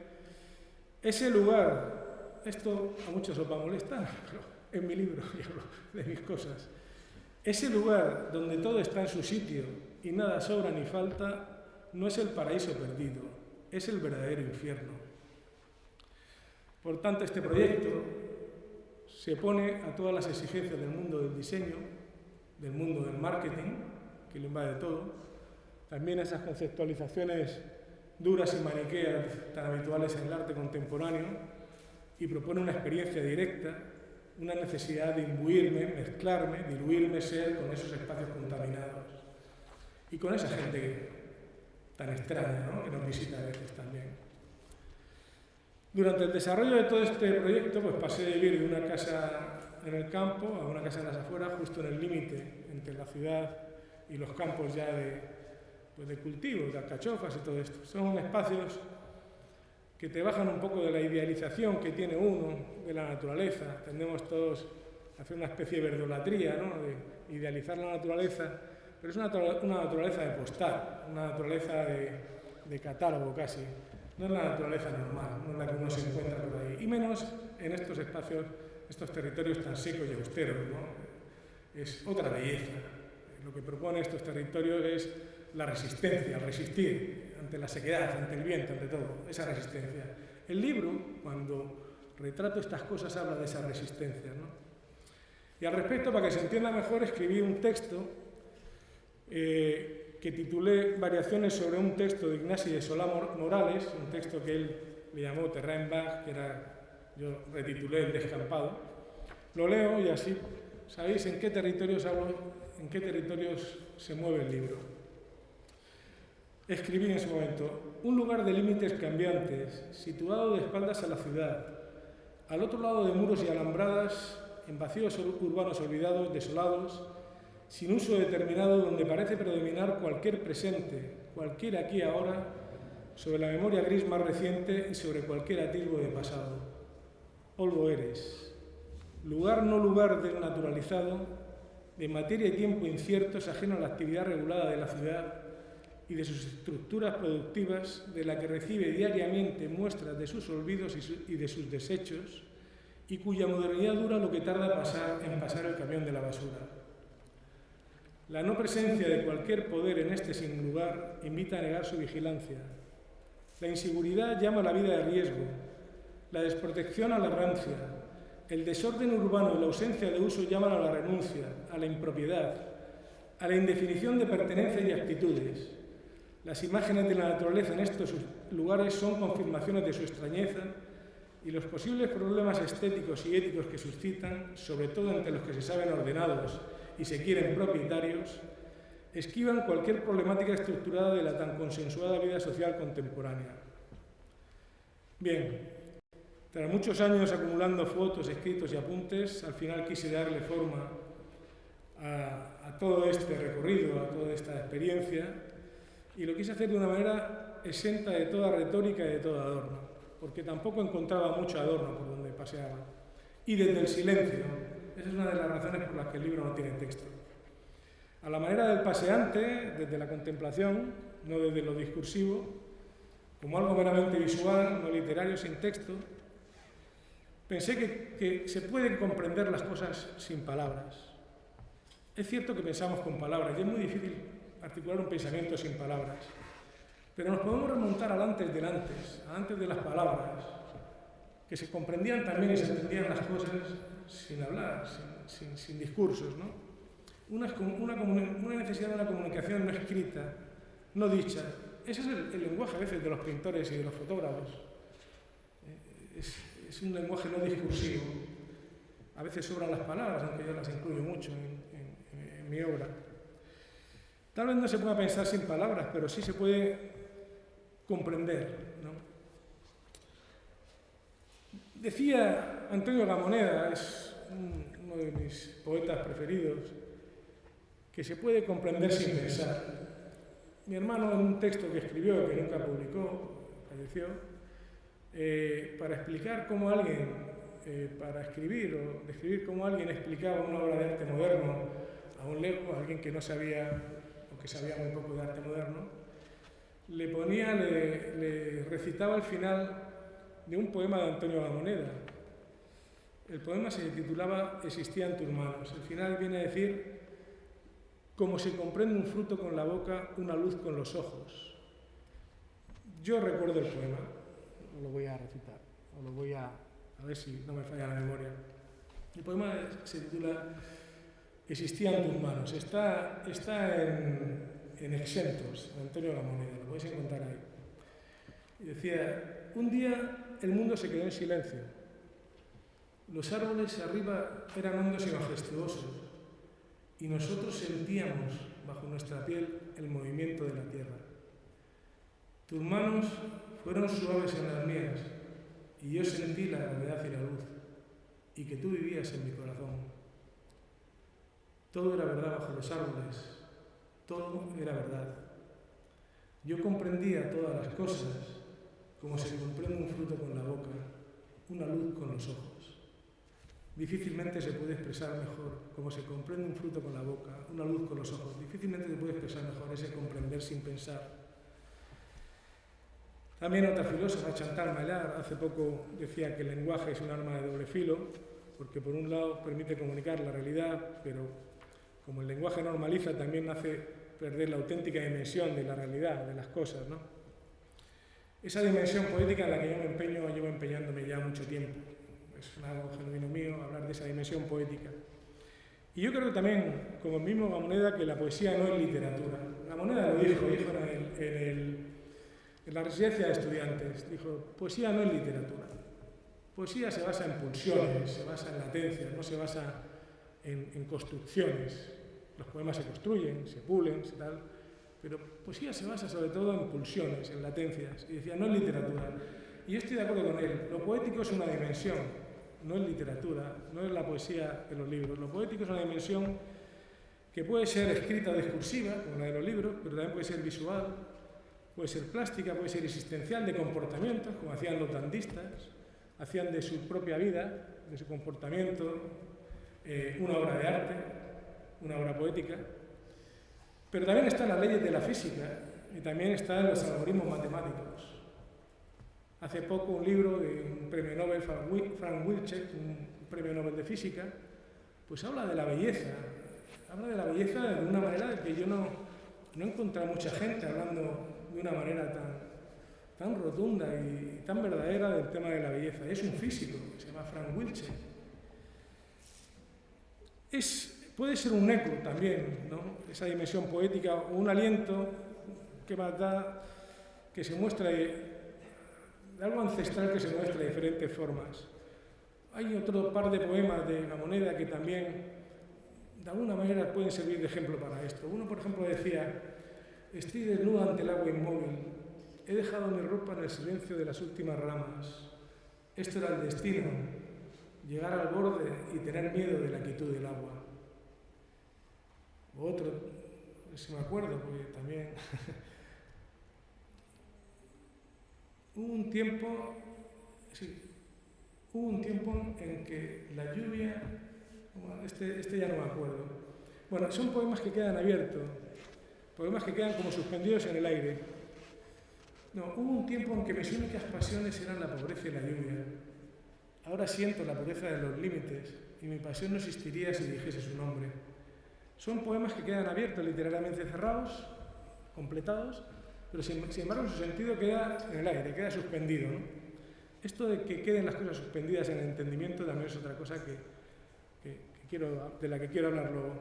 ese lugar, esto a muchos os va a molestar, pero en mi libro yo hablo de mis cosas, ese lugar donde todo está en su sitio y nada sobra ni falta, no es el paraíso perdido, es el verdadero infierno. Por tanto, este proyecto se opone a todas las exigencias del mundo del diseño, del mundo del marketing, que lo invade todo, también a esas conceptualizaciones duras y maniqueas tan habituales en el arte contemporáneo, y propone una experiencia directa, una necesidad de imbuirme, mezclarme, diluirme, ser con esos espacios contaminados y con esa gente tan extraña, ¿no?, que nos visita a veces también. Durante el desarrollo de todo este proyecto, pues pasé de vivir de una casa en el campo a una casa en las afueras, justo en el límite entre la ciudad y los campos ya de cultivos, de alcachofas y todo esto. Son espacios que te bajan un poco de la idealización que tiene uno de la naturaleza. Tendemos todos a hacer una especie de verdolatría, ¿no?, de idealizar la naturaleza, pero es una naturaleza de postal, una naturaleza de catálogo casi. No es la naturaleza normal, no es la que uno se encuentra por ahí, y menos en estos espacios, estos territorios tan secos y austeros, ¿no? Es otra belleza. Lo que propone estos territorios es la resistencia, el resistir ante la sequedad, ante el viento, ante todo, esa resistencia. El libro, cuando retrato estas cosas, habla de esa resistencia, ¿no? Y al respecto, para que se entienda mejor, escribí un texto que titulé Variaciones sobre un texto de Ignasi de Solá Morales, un texto que él le llamó Terrain-Bach, que yo retitulé El Descampado. Lo leo y así sabéis en qué territorios hablo, en qué territorios se mueve el libro. Escribí en su momento: un lugar de límites cambiantes, situado de espaldas a la ciudad, al otro lado de muros y alambradas, en vacíos urbanos olvidados, desolados, sin uso determinado, donde parece predominar cualquier presente, cualquier aquí y ahora, sobre la memoria gris más reciente y sobre cualquier atisbo de pasado. Polvo eres, lugar no lugar desnaturalizado, de materia y tiempo inciertos, ajeno a la actividad regulada de la ciudad y de sus estructuras productivas, de la que recibe diariamente muestras de sus olvidos y de sus desechos, y cuya modernidad dura lo que tarda en pasar el camión de la basura. La no presencia de cualquier poder en este sin lugar invita a negar su vigilancia. La inseguridad llama a la vida de riesgo, la desprotección a la errancia, el desorden urbano y la ausencia de uso llaman a la renuncia, a la impropiedad, a la indefinición de pertenencia y actitudes. Las imágenes de la naturaleza en estos lugares son confirmaciones de su extrañeza y los posibles problemas estéticos y éticos que suscitan, sobre todo entre los que se saben ordenados y se quieren propietarios, esquivan cualquier problemática estructurada de la tan consensuada vida social contemporánea. Bien, tras muchos años acumulando fotos, escritos y apuntes, al final quise darle forma a todo este recorrido, a toda esta experiencia, y lo quise hacer de una manera exenta de toda retórica y de todo adorno, porque tampoco encontraba mucho adorno por donde paseaba. Y desde el silencio, esa es una de las razones por las que el libro no tiene texto. A la manera del paseante, desde la contemplación, no desde lo discursivo, como algo meramente visual, no literario, sin texto, pensé que se pueden comprender las cosas sin palabras. Es cierto que pensamos con palabras y es muy difícil articular un pensamiento sin palabras, pero nos podemos remontar al antes del antes, a antes de las palabras, que se comprendían también y se entendían las cosas sin hablar, sin discursos, ¿no? Una necesidad de una comunicación no escrita, no dicha. Ese es el lenguaje a veces de los pintores y de los fotógrafos. Es un lenguaje no discursivo. A veces sobran las palabras, aunque yo las incluyo mucho en mi obra. Tal vez no se pueda pensar sin palabras, pero sí se puede comprender, ¿no? Decía Antonio Gamoneda, es uno de mis poetas preferidos, que se puede comprender sin pensar. Mi hermano, en un texto que escribió, que nunca publicó, falleció, para explicar cómo alguien, para escribir o describir cómo alguien explicaba una obra de arte moderno a un lego, a alguien que no sabía o que sabía muy poco de arte moderno, le recitaba el final de un poema de Antonio Gamoneda. El poema se titulaba Existían tus manos. El final viene a decir: como se comprende un fruto con la boca, una luz con los ojos. Yo recuerdo el poema, lo voy a recitar, o lo voy a ver si no me falla la memoria. El poema se titula Existían tus manos. Está en Exentos, de Antonio Gamoneda, lo podéis encontrar ahí. Y decía: un día el mundo se quedó en silencio. Los árboles arriba eran hondos y majestuosos, y nosotros sentíamos bajo nuestra piel el movimiento de la tierra. Tus manos fueron suaves en las mías, y yo sentí la gravedad y la luz, y que tú vivías en mi corazón. Todo era verdad bajo los árboles, todo era verdad. Yo comprendía todas las cosas como se comprende un fruto con la boca, una luz con los ojos. Difícilmente se puede expresar mejor como se comprende un fruto con la boca, una luz con los ojos. Difícilmente se puede expresar mejor ese comprender sin pensar. También otra filósofa, Chantal Maillard, hace poco decía que el lenguaje es un arma de doble filo, porque por un lado permite comunicar la realidad, pero como el lenguaje normaliza, también hace perder la auténtica dimensión de la realidad, de las cosas, ¿no? Esa dimensión poética en la que llevo empeñándome ya mucho tiempo. Es algo genuino mío hablar de esa dimensión poética. Y yo creo que también, como el mismo Gamoneda, que la poesía no es literatura. Gamoneda lo dijo en la residencia de estudiantes, dijo, poesía no es literatura. Poesía se basa en pulsiones, se basa en latencias, no se basa en construcciones. Los poemas se construyen, se pulen, se tal, pero poesía se basa sobre todo en pulsiones, en latencias. Y decía, no es literatura. Y yo estoy de acuerdo con él. Lo poético es una dimensión, no es literatura, no es la poesía de los libros. Lo poético es una dimensión que puede ser escrita o discursiva, como la de los libros, pero también puede ser visual, puede ser plástica, puede ser existencial, de comportamientos, como hacían los dandistas, hacían de su propia vida, de su comportamiento, una obra de arte, una obra poética. Pero también están las leyes de la física y también están los algoritmos matemáticos. Hace poco un libro de un premio Nobel, Frank Wilczek, un premio Nobel de física, pues habla de la belleza. Habla de la belleza de una manera que yo no he encontrado mucha gente hablando de una manera tan rotunda y tan verdadera del tema de la belleza. Es un físico, se llama Frank Wilczek. Puede ser un eco también, ¿no? Esa dimensión poética, o un aliento que más da, que se muestra de algo ancestral que se muestra de diferentes formas. Hay otro par de poemas de Gamoneda que también, de alguna manera, pueden servir de ejemplo para esto. Uno, por ejemplo, decía, estoy desnudo ante el agua inmóvil, he dejado mi ropa en el silencio de las últimas ramas. Esto era el destino, llegar al borde y tener miedo de la quietud del agua. Otro, si me acuerdo, porque también hubo un tiempo en que la lluvia, este ya no me acuerdo. Bueno, son poemas que quedan abiertos, poemas que quedan como suspendidos en el aire. No, hubo un tiempo en que mis únicas pasiones eran la pobreza y la lluvia. Ahora siento la pureza de los límites y mi pasión no existiría si dijese su nombre. Son poemas que quedan abiertos, literalmente cerrados, completados, pero sin embargo su sentido queda en el aire, queda suspendido, ¿no? Esto de que queden las cosas suspendidas en el entendimiento también es otra cosa de la que quiero hablar luego.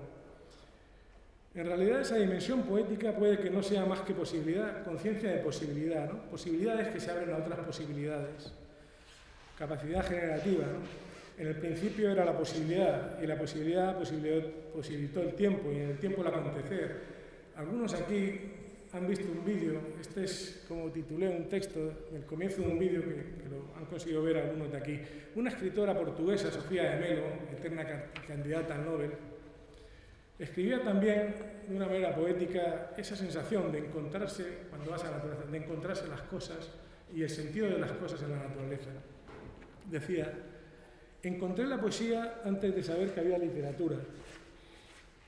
En realidad esa dimensión poética puede que no sea más que posibilidad, conciencia de posibilidad, ¿no? Posibilidades que se abren a otras posibilidades. Capacidad generativa, ¿no? En el principio era la posibilidad, y la posibilidad posibilitó el tiempo, y en el tiempo el acontecer. Algunos aquí han visto un vídeo, este es como titulé un texto del comienzo de un vídeo que lo han conseguido ver algunos de aquí. Una escritora portuguesa, Sofía de Melo, eterna candidata al Nobel, escribía también de una manera poética esa sensación de encontrarse, cuando vas a la naturaleza, de encontrarse las cosas y el sentido de las cosas en la naturaleza. Decía, encontré la poesía antes de saber que había literatura.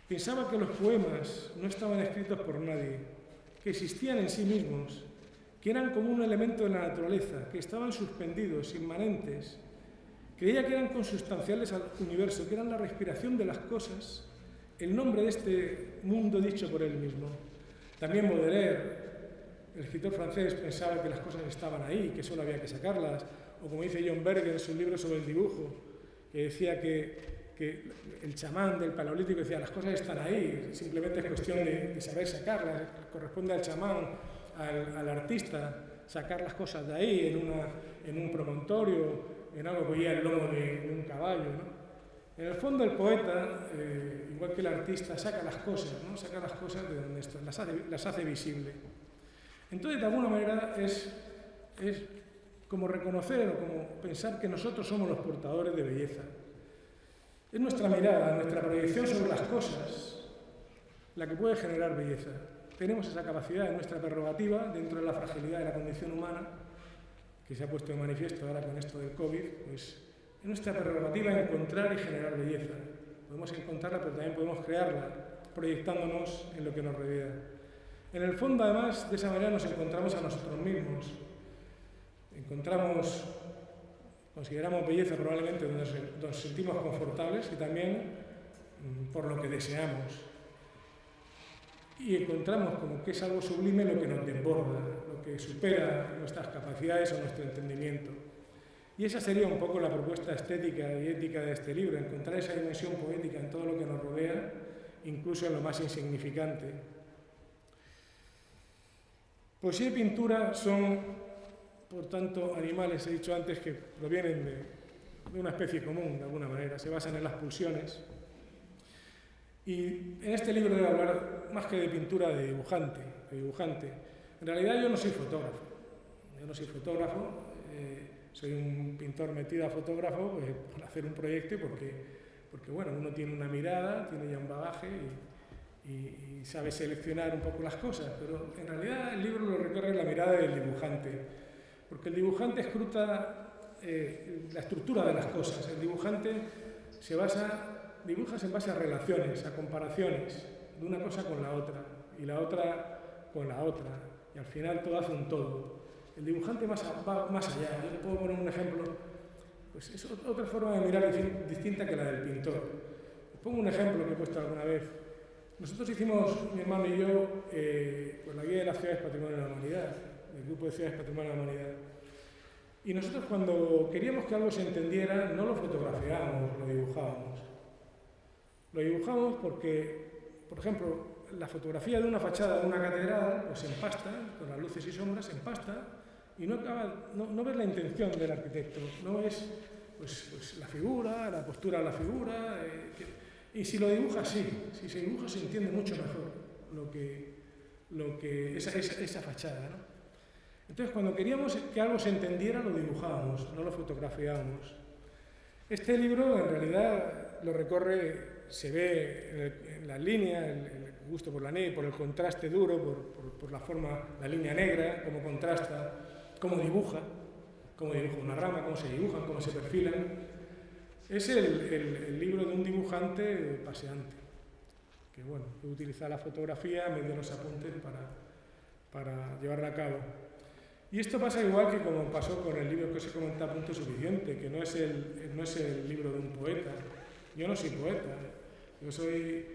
Pensaba que los poemas no estaban escritos por nadie, que existían en sí mismos, que eran como un elemento de la naturaleza, que estaban suspendidos, inmanentes. Creía que eran consustanciales al universo, que eran la respiración de las cosas, el nombre de este mundo dicho por él mismo. También Baudelaire, el escritor francés, pensaba que las cosas estaban ahí, que solo había que sacarlas, o como dice John Berger en su libro sobre el dibujo, que decía que el chamán del Paleolítico decía las cosas están ahí, simplemente es cuestión de saber sacarlas, corresponde al chamán, al artista, sacar las cosas de ahí en un promontorio, en algo que oía el lomo de un caballo, ¿no? En el fondo el poeta, igual que el artista, saca las cosas, ¿no? Saca las cosas de donde están, las hace visible. Entonces, de alguna manera, es como reconocer o como pensar que nosotros somos los portadores de belleza. Es nuestra mirada, nuestra proyección sobre las cosas la que puede generar belleza. Tenemos esa capacidad, es nuestra prerrogativa dentro de la fragilidad de la condición humana, que se ha puesto de manifiesto ahora con esto del COVID, pues es nuestra prerrogativa encontrar y generar belleza. Podemos encontrarla, pero también podemos crearla, proyectándonos en lo que nos rodea. En el fondo, además, de esa manera nos encontramos a nosotros mismos. Consideramos belleza probablemente donde nos sentimos confortables y también por lo que deseamos. y encontramos como que es algo sublime lo que nos desborda, lo que supera nuestras capacidades o nuestro entendimiento. Y esa sería un poco la propuesta estética y ética de este libro, encontrar esa dimensión poética en todo lo que nos rodea, incluso en lo más insignificante. Poesía y pintura son, por tanto, animales, he dicho antes, que provienen de una especie común, de alguna manera, se basan en las pulsiones. Y en este libro debo hablar más que de pintura, de dibujante. En realidad yo no soy fotógrafo, soy un pintor metido a fotógrafo por hacer un proyecto y porque bueno, uno tiene una mirada, tiene ya un bagaje y sabe seleccionar un poco las cosas, pero en realidad el libro lo recorre la mirada del dibujante, porque el dibujante escruta la estructura de las cosas. El dibujante dibujas en base a relaciones, a comparaciones de una cosa con la otra y la otra con la otra, y al final todo hace un todo. El dibujante va más allá. Yo puedo poner un ejemplo, pues es otra forma de mirar distinta que la del pintor. Os pongo un ejemplo que he puesto alguna vez. Nosotros hicimos, mi hermano y yo, pues la guía de las ciudades Patrimonio de la Humanidad, del grupo de ciudades Patrimonio de la Humanidad. Y nosotros cuando queríamos que algo se entendiera, no lo fotografiábamos, lo dibujábamos. Lo dibujamos porque, por ejemplo, la fotografía de una fachada de una catedral, pues se empasta, con las luces y sombras, se empasta, y no ves la intención del arquitecto, no ves pues la figura, la postura de la figura, y si lo dibujas, sí, si se dibuja se entiende mucho mejor esa fachada, ¿no? Entonces, cuando queríamos que algo se entendiera, lo dibujábamos, no lo fotografiábamos. Este libro, en realidad, lo recorre, se ve en las líneas, el gusto por la nieve, por el contraste duro, por la forma, la línea negra, cómo contrasta, cómo dibuja una rama, cómo se dibujan, cómo se perfilan. Es el libro de un dibujante paseante, que bueno, utiliza la fotografía en vez de los apuntes para llevarla a cabo. Y esto pasa igual que como pasó con el libro que os he comentado a punto suficiente, que no es el libro de un poeta. Yo no soy poeta, yo soy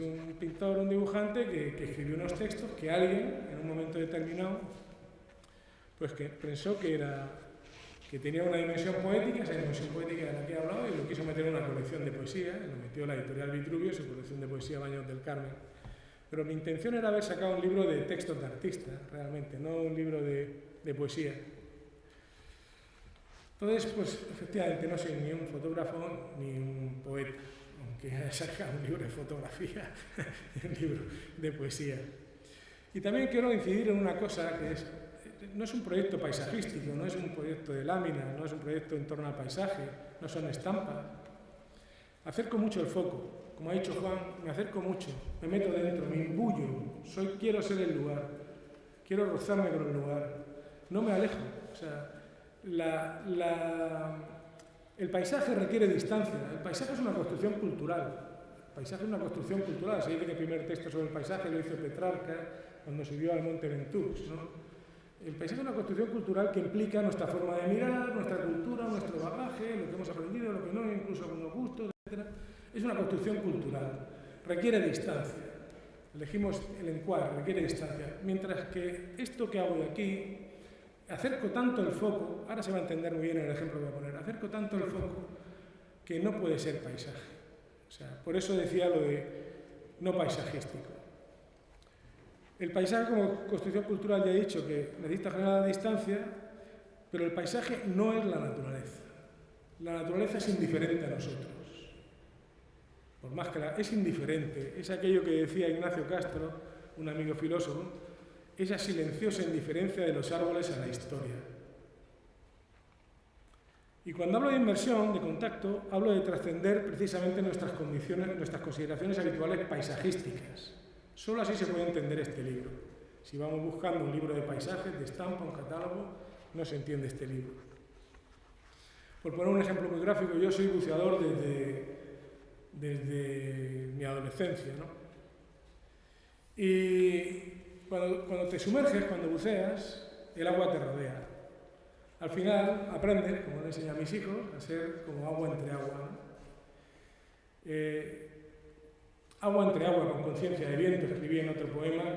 un pintor, un dibujante que escribió unos textos que alguien, en un momento determinado, pues que pensó que tenía una dimensión poética, esa dimensión poética de la que he hablado, y lo quiso meter en una colección de poesía, lo metió la editorial Vitruvio, su colección de poesía Baños del Carmen. Pero mi intención era haber sacado un libro de textos de artista, realmente, no un libro de poesía. Entonces, pues efectivamente no soy ni un fotógrafo ni un poeta, aunque haya sacado un libro de fotografía, un libro de poesía. Y también quiero incidir en una cosa que no es un proyecto paisajístico, no es un proyecto de lámina, no es un proyecto en torno al paisaje, no son estampas. Acerco mucho el foco. Como ha dicho Juan, me acerco mucho, me meto dentro, me imbullo, quiero ser el lugar, quiero rozarme con el lugar, no me alejo. O sea, el paisaje requiere distancia, el paisaje es una construcción cultural. El paisaje es una construcción cultural, se dice que el primer texto sobre el paisaje lo hizo Petrarca cuando subió al monte Ventoux, ¿no? El paisaje es una construcción cultural que implica nuestra forma de mirar, nuestra cultura, nuestro bagaje, lo que hemos aprendido, lo que no, incluso algunos gustos, etc. Es una construcción cultural, requiere distancia. Elegimos el encuadre, requiere distancia. Mientras que esto que hago de aquí, acerco tanto el foco, ahora se va a entender muy bien en el ejemplo que voy a poner, acerco tanto el foco que no puede ser paisaje. O sea, por eso decía lo de no paisajístico. El paisaje como construcción cultural ya he dicho que necesita generar distancia, pero el paisaje no es la naturaleza. La naturaleza es indiferente a nosotros. Por más que es indiferente, es aquello que decía Ignacio Castro, un amigo filósofo, esa silenciosa indiferencia de los árboles a la historia. Y cuando hablo de inmersión, de contacto, hablo de trascender precisamente nuestras consideraciones habituales paisajísticas. Solo así se puede entender este libro. Si vamos buscando un libro de paisajes, de estampa, un catálogo, no se entiende este libro. Por poner un ejemplo muy gráfico, yo soy buceador desde mi adolescencia, ¿no? Y cuando te sumerges, cuando buceas, el agua te rodea. Al final aprendes, como le enseño a mis hijos, a ser como agua entre agua, ¿no? Agua entre agua, con conciencia de viento, escribí en otro poema,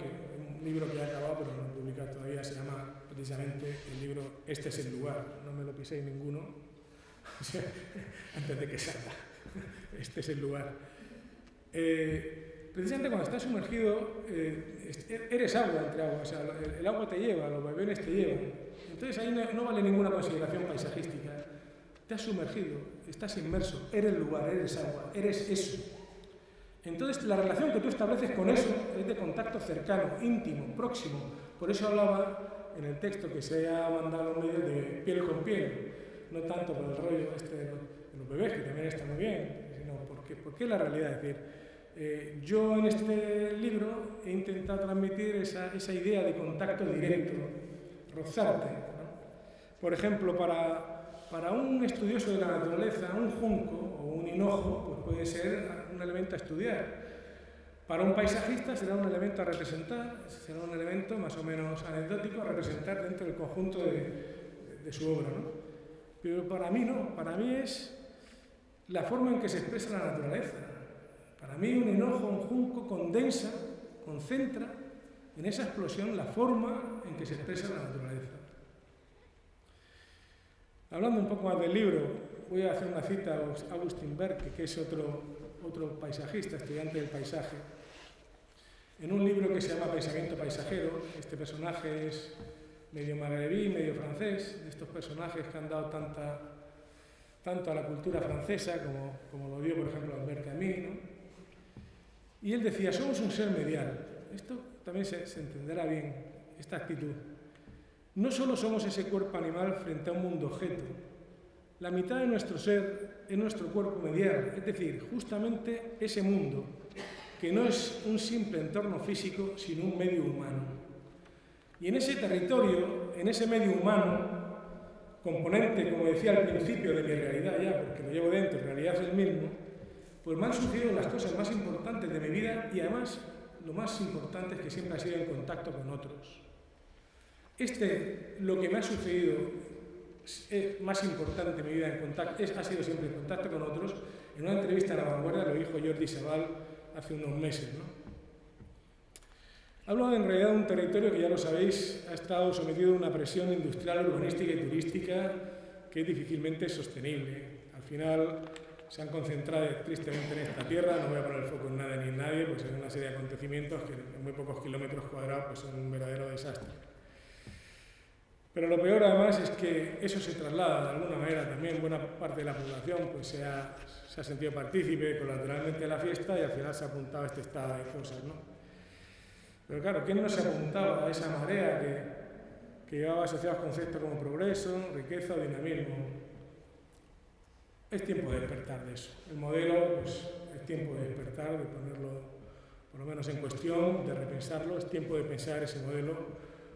un libro que he acabado pero no he publicado todavía, se llama precisamente el libro Este es el lugar. No me lo piséis ninguno antes de que salga. Este es el lugar. Precisamente cuando estás sumergido, eres agua entre agua, o sea, el agua te lleva, los vaivenes te llevan. Entonces ahí no vale ninguna consideración paisajística. Te has sumergido, estás inmerso, eres el lugar, eres agua, eres eso. Entonces la relación que tú estableces con eso es de contacto cercano, íntimo, próximo. Por eso hablaba en el texto que se ha mandado a los medios de piel con piel, no tanto por el rollo este de los bebés, que también está muy bien, sino porque la realidad. Es decir, yo en este libro he intentado transmitir esa idea de contacto directo, rozarte, ¿no? Por ejemplo, para un estudioso de la naturaleza, un junco o un hinojo pues puede ser un elemento a estudiar. Para un paisajista será un elemento a representar, será un elemento más o menos anecdótico a representar dentro del conjunto de su obra, ¿no? Pero para mí no, para mí es la forma en que se expresa la naturaleza. Para mí un hinojo, un junco condensa, concentra en esa explosión la forma en que se expresa la naturaleza. Hablando un poco más del libro, voy a hacer una cita a Agustín Berke, que es otro paisajista, estudiante del paisaje. En un libro que se llama Pensamiento paisajero, este personaje es medio magrebí, medio francés, de estos personajes que han dado tanto a la cultura francesa como lo dio, por ejemplo, Albert Camus, ¿no? Y él decía, somos un ser medial. Esto también se entenderá bien, esta actitud. No solo somos ese cuerpo animal frente a un mundo objeto. La mitad de nuestro ser es nuestro cuerpo medial, es decir, justamente ese mundo, que no es un simple entorno físico, sino un medio humano. Y en ese territorio, en ese medio humano, componente, como decía al principio, de mi realidad ya, porque lo llevo dentro, en realidad es el mismo, pues me han sucedido las cosas más importantes de mi vida y además lo más importante es que siempre ha sido en contacto con otros. Lo que me ha sucedido es más importante en mi vida ha sido siempre en contacto con otros. En una entrevista a La Vanguardia lo dijo Jordi Sabal hace unos meses, ¿no? Hablo en realidad de un territorio que, ya lo sabéis, ha estado sometido a una presión industrial, urbanística y turística que es difícilmente sostenible. Al final se han concentrado tristemente en esta tierra, no voy a poner el foco en nada ni en nadie, pues hay una serie de acontecimientos que en muy pocos kilómetros cuadrados pues son un verdadero desastre. Pero lo peor además es que eso se traslada de alguna manera también, buena parte de la población pues se ha sentido partícipe colateralmente de la fiesta y al final se ha apuntado a este estado de cosas, ¿no? Pero claro, ¿quién no se apuntaba a esa marea que llevaba asociados conceptos como progreso, riqueza o dinamismo? Es tiempo de despertar de eso. El modelo, pues es tiempo de despertar, de ponerlo por lo menos en cuestión, de repensarlo. Es tiempo de pensar ese modelo,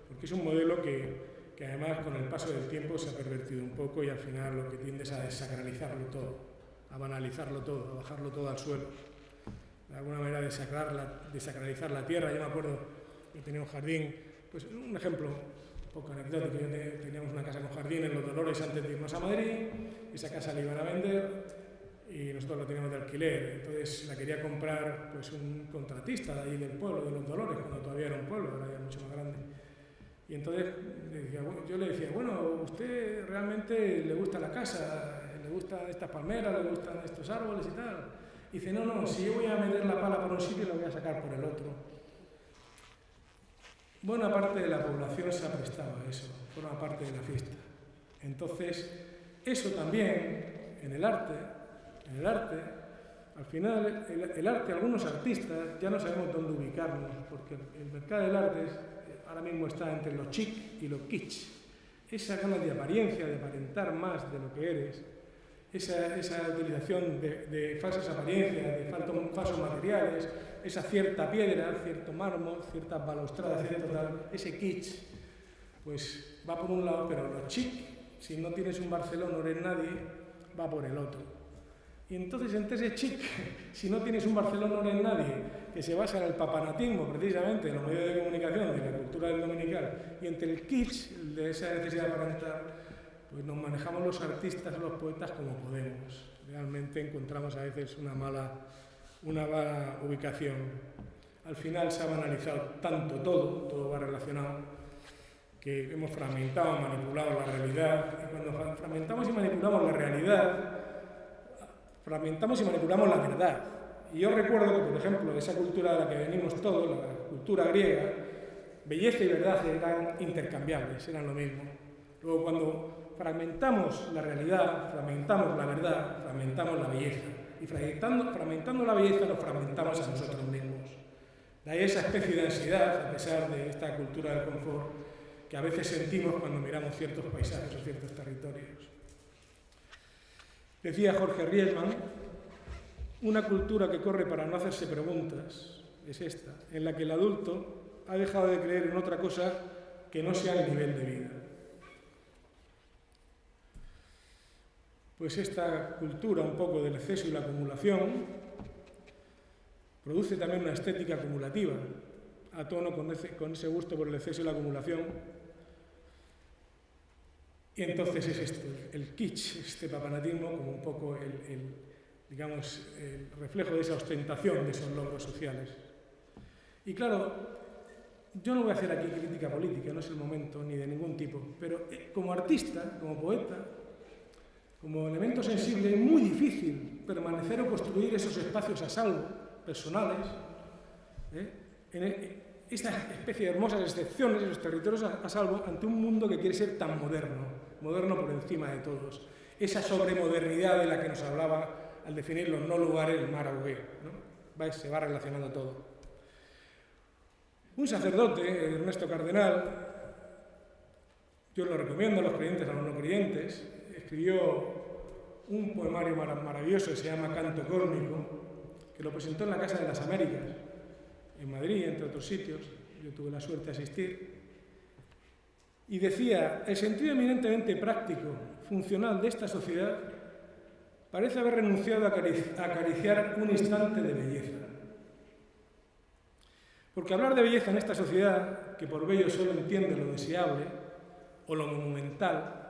porque es un modelo que además con el paso del tiempo se ha pervertido un poco y al final lo que tiende es a desacralizarlo todo, a banalizarlo todo, a bajarlo todo al suelo. De alguna manera desacralizar la tierra. Yo me acuerdo que tenía un jardín, pues un ejemplo un poco anecdótico, teníamos una casa con jardín en Los Dolores antes de irnos a Madrid, esa casa la iban a vender y nosotros la teníamos de alquiler, entonces la quería comprar pues un contratista de ahí del pueblo, de Los Dolores, cuando todavía era un pueblo, ahora ya mucho más grande. Y entonces yo le decía, bueno, ¿usted realmente le gusta la casa? ¿Le gustan estas palmeras? ¿Le gustan estos árboles y tal? Y dice, no, si yo voy a meter la pala por un sitio, la voy a sacar por el otro. Buena parte de la población se ha prestado a eso, forma parte de la fiesta. Entonces, eso también, en el arte, al final, el arte, algunos artistas, ya no sabemos dónde ubicarnos, porque el mercado del arte ahora mismo está entre lo chic y lo kitsch. Esa ganas de apariencia, de aparentar más de lo que eres, esa utilización de falsas apariencias, de falsos materiales, esa cierta piedra, cierto mármol, ciertas balaustradas, cierto tal, ese kitsch, pues va por un lado, pero lo chic, si no tienes un Barcelona no eres nadie, va por el otro. Y entonces entre ese chic, si no tienes un Barcelona no eres nadie, que se basa en el papanatismo precisamente, en los medios de comunicación, de la cultura del dominical, y entre el kitsch, de esa necesidad de aparentar, pues nos manejamos los artistas o los poetas como podemos. Realmente encontramos a veces una mala una mala ubicación. Al final se ha banalizado tanto todo va relacionado, que hemos fragmentado, manipulado la realidad. Y cuando fragmentamos y manipulamos la realidad, fragmentamos y manipulamos la verdad. Y yo recuerdo que, por ejemplo, esa cultura de la que venimos todos, la cultura griega, belleza y verdad eran intercambiables, eran lo mismo. Luego, cuando fragmentamos la realidad, fragmentamos la verdad, fragmentamos la belleza. Y fragmentando la belleza, nos fragmentamos a nosotros mismos. De ahí esa especie de ansiedad, a pesar de esta cultura del confort, que a veces sentimos cuando miramos ciertos paisajes o ciertos territorios. Decía Jorge Riesman, una cultura que corre para no hacerse preguntas es esta, en la que el adulto ha dejado de creer en otra cosa que no sea el nivel de vida. Pues esta cultura un poco del exceso y la acumulación produce también una estética acumulativa, a tono con ese gusto por el exceso y la acumulación. Y entonces es esto, el kitsch, este papanatismo, como un poco digamos, el reflejo de esa ostentación de esos logros sociales. Y claro, yo no voy a hacer aquí crítica política, no es el momento ni de ningún tipo, pero como artista, como poeta, como elemento sensible, es muy difícil permanecer o construir esos espacios a salvo, personales, en esta especie de hermosas excepciones, esos territorios a salvo, ante un mundo que quiere ser tan moderno por encima de todos. Esa sobremodernidad de la que nos hablaba al definir los no lugares del mar Augué, ¿no? Se va relacionando todo. Un sacerdote, Ernesto Cardenal, yo lo recomiendo a los creyentes, a los no creyentes, escribió un poemario maravilloso que se llama Canto Córnico, que lo presentó en la Casa de las Américas, en Madrid, entre otros sitios. Yo tuve la suerte de asistir. Y decía, el sentido eminentemente práctico, funcional de esta sociedad parece haber renunciado a acariciar un instante de belleza. Porque hablar de belleza en esta sociedad, que por bello solo entiende lo deseable, o lo monumental,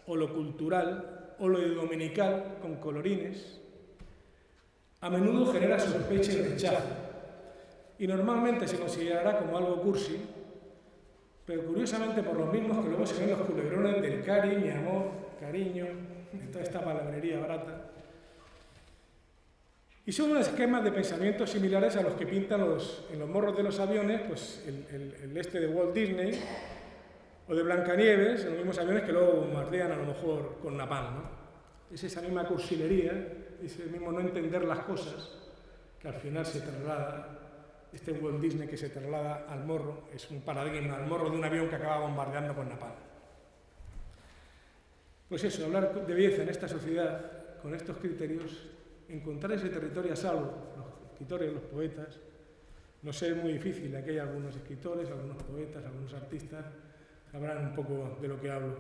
o lo cultural, o lo dominical con colorines, a menudo genera sospecha y rechazo, y normalmente se considerará como algo cursi, pero curiosamente por los mismos que luego se ven los culebrones del cari, mi amor, cariño, de toda esta palabrería barata. Y son unos esquemas de pensamiento similares a los que pintan en los morros de los aviones, pues el de Walt Disney, o de Blancanieves, en los mismos aviones que luego bombardean a lo mejor con napalm, ¿no? Es esa misma cursilería, ese mismo no entender las cosas, que al final se traslada, este Walt Disney que se traslada al morro, es un paradigma, al morro de un avión que acaba bombardeando con napalm. Pues eso, hablar de belleza en esta sociedad, con estos criterios, encontrar ese territorio a salvo, los escritores, los poetas, no sé, es muy difícil, aquí hay algunos escritores, algunos poetas, algunos artistas, sabrán un poco de lo que hablo.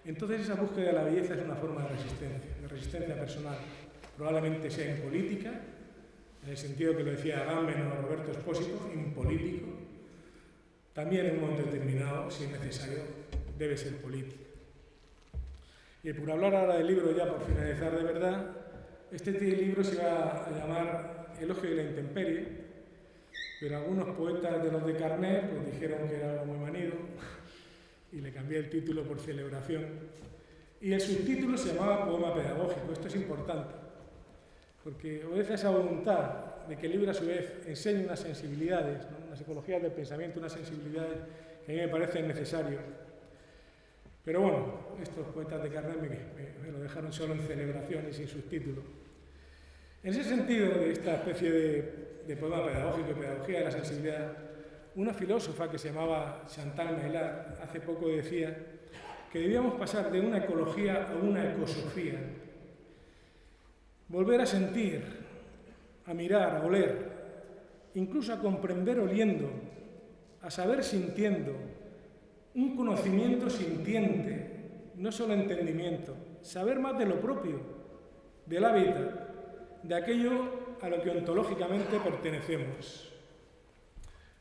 Entonces esa búsqueda de la belleza es una forma de resistencia personal. Probablemente sea impolítica, en el sentido que lo decía Agamben o Roberto Espósito, impolítico. También en un momento determinado, si es necesario, debe ser político. Y por hablar ahora del libro, ya por finalizar de verdad, este libro se va a llamar Elogio de la intemperie, pero algunos poetas de los de Carnet pues dijeron que era algo muy manido, y le cambié el título por Celebración. Y el subtítulo se llamaba Poema pedagógico. Esto es importante, porque obedece a esa voluntad de que el libro a su vez enseñe unas sensibilidades, ¿no? Unas psicologías del pensamiento, unas sensibilidades que a mí me parecen necesarios. Pero bueno, estos poetas de Carnet me lo dejaron solo en Celebración y sin subtítulo. En ese sentido, de esta especie de poema pedagógico y pedagogía de la sensibilidad, una filósofa que se llamaba Chantal Maillard hace poco decía que debíamos pasar de una ecología a una ecosofía. Volver a sentir, a mirar, a oler, incluso a comprender oliendo, a saber sintiendo, un conocimiento sintiente, no solo entendimiento, saber más de lo propio, del hábitat, de aquello a lo que ontológicamente pertenecemos.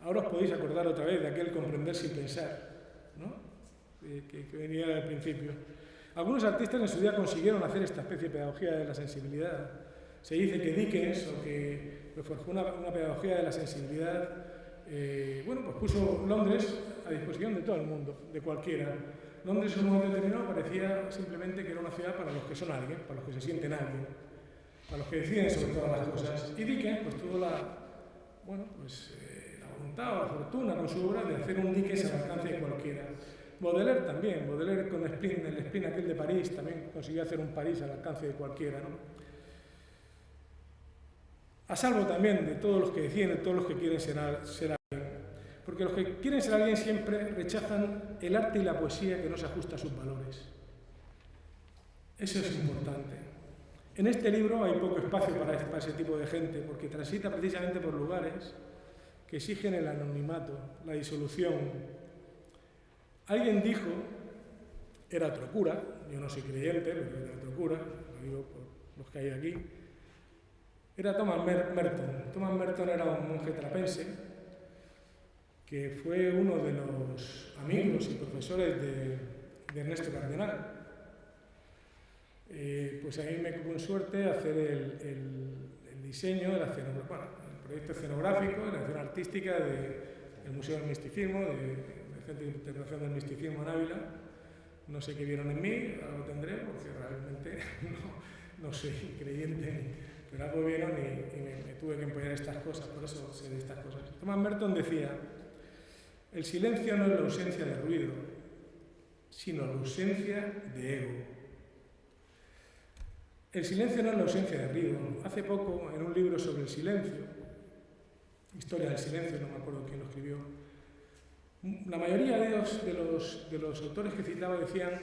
Ahora os podéis acordar otra vez de aquel comprender sin pensar, ¿no? que venía al principio. Algunos artistas en su día consiguieron hacer esta especie de pedagogía de la sensibilidad. Se dice que Dickens o que pues forjó una pedagogía de la sensibilidad. Bueno, pues puso Londres a disposición de todo el mundo, de cualquiera. Londres en un momento determinado parecía simplemente que era una ciudad para los que son alguien, para los que se sienten alguien, para los que deciden sobre todas las cosas. Y Dickens pues tuvo la voluntad o la fortuna con su obra de hacer un Dickens al alcance de cualquiera. Baudelaire también, Baudelaire con el Spleen aquel de París, también consiguió hacer un París al alcance de cualquiera, ¿no? A salvo también de todos los que deciden, de todos los que quieren ser alguien. Porque los que quieren ser alguien siempre rechazan el arte y la poesía que no se ajusta a sus valores. Eso es importante. En este libro hay poco espacio para ese tipo de gente, porque transita precisamente por lugares que exigen el anonimato, la disolución. Alguien dijo, era otro cura, yo no soy creyente, pero era otro cura, lo digo por los que hay aquí, era Thomas Merton. Thomas Merton era un monje trapense que fue uno de los amigos y profesores de Ernesto Cardenal. Pues a mí me cupo en suerte hacer el diseño, el proyecto escenográfico, la acción artística del Museo del Misticismo, del Centro de Interpretación del Misticismo en Ávila. No sé qué vieron en mí, ahora lo tendré, porque realmente no soy creyente, pero algo vieron y me tuve que empeñar estas cosas, por eso sé de estas cosas. Thomas Merton decía: el silencio no es la ausencia de ruido, sino la ausencia de ego. El silencio no es la ausencia de ruido. Hace poco, en un libro sobre el silencio, Historia del silencio, no me acuerdo quién lo escribió, la mayoría de los autores que citaba decían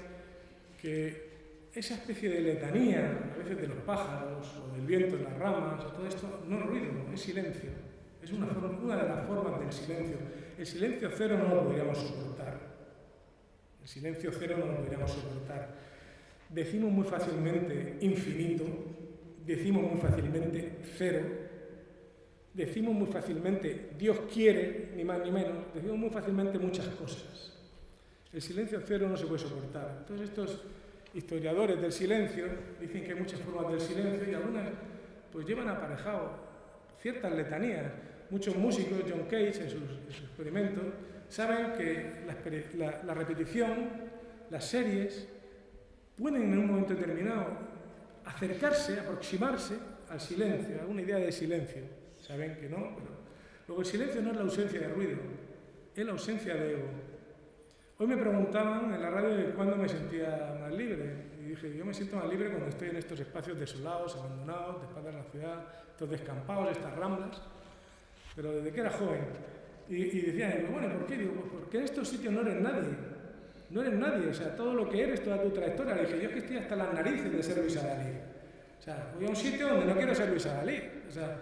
que esa especie de letanía, a veces de los pájaros o del viento en las ramas, todo esto no es ruido, es silencio. Es una de las formas del silencio. El silencio cero no lo podríamos soportar. El silencio cero no lo podríamos soportar. Decimos muy fácilmente infinito, decimos muy fácilmente cero, decimos muy fácilmente Dios quiere, ni más ni menos, decimos muy fácilmente muchas cosas. El silencio cero no se puede soportar. Entonces estos historiadores del silencio dicen que hay muchas formas del silencio y algunas pues llevan aparejado ciertas letanías. Muchos músicos, John Cage en sus experimentos, saben que la repetición, las series, pueden en un momento determinado acercarse, aproximarse al silencio, a una idea de silencio. Saben que no, pero luego el silencio no es la ausencia de ruido, es la ausencia de ego. Hoy me preguntaban en la radio de cuándo me sentía más libre. Y dije, yo me siento más libre cuando estoy en estos espacios desolados, abandonados, de espaldas a la ciudad, estos descampados, estas ramblas. Pero desde que era joven. Y decían, bueno, ¿por qué? Digo, pues porque en estos sitios no eres nadie. No eres nadie, o sea, todo lo que eres, toda tu trayectoria. Le dije, yo es que estoy hasta las narices de ser Luis Adalid. O sea, voy a un sitio donde no quiero ser Luis Adalid. O sea,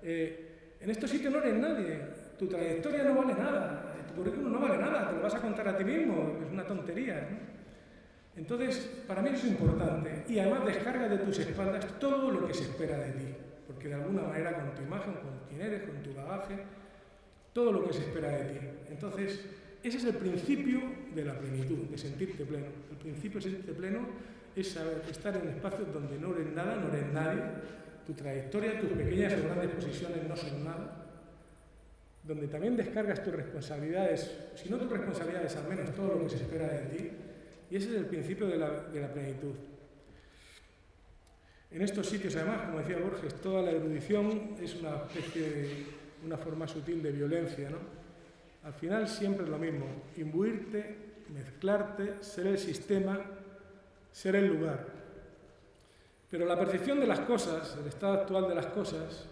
en estos sitios no eres nadie. Tu trayectoria no vale nada. Tu currículum no vale nada. Te lo vas a contar a ti mismo. Es una tontería, ¿no? Entonces, para mí eso es importante. Y además descarga de tus espaldas todo lo que se espera de ti. Porque de alguna manera, con tu imagen, con quién eres, con tu bagaje, todo lo que se espera de ti. Entonces, ese es el principio de la plenitud, de sentirte pleno. El principio de sentirte pleno es saber estar en espacios donde no eres nada, no eres nadie, tu trayectoria, tus pequeñas o grandes posiciones no son nada, donde también descargas tus responsabilidades, si no tus responsabilidades, al menos todo lo que se espera de ti, y ese es el principio de la plenitud. En estos sitios, además, como decía Borges, toda la erudición es una especie de una forma sutil de violencia, ¿no? Al final siempre es lo mismo, imbuirte, mezclarte, ser el sistema, ser el lugar. Pero la percepción de las cosas, el estado actual de las cosas,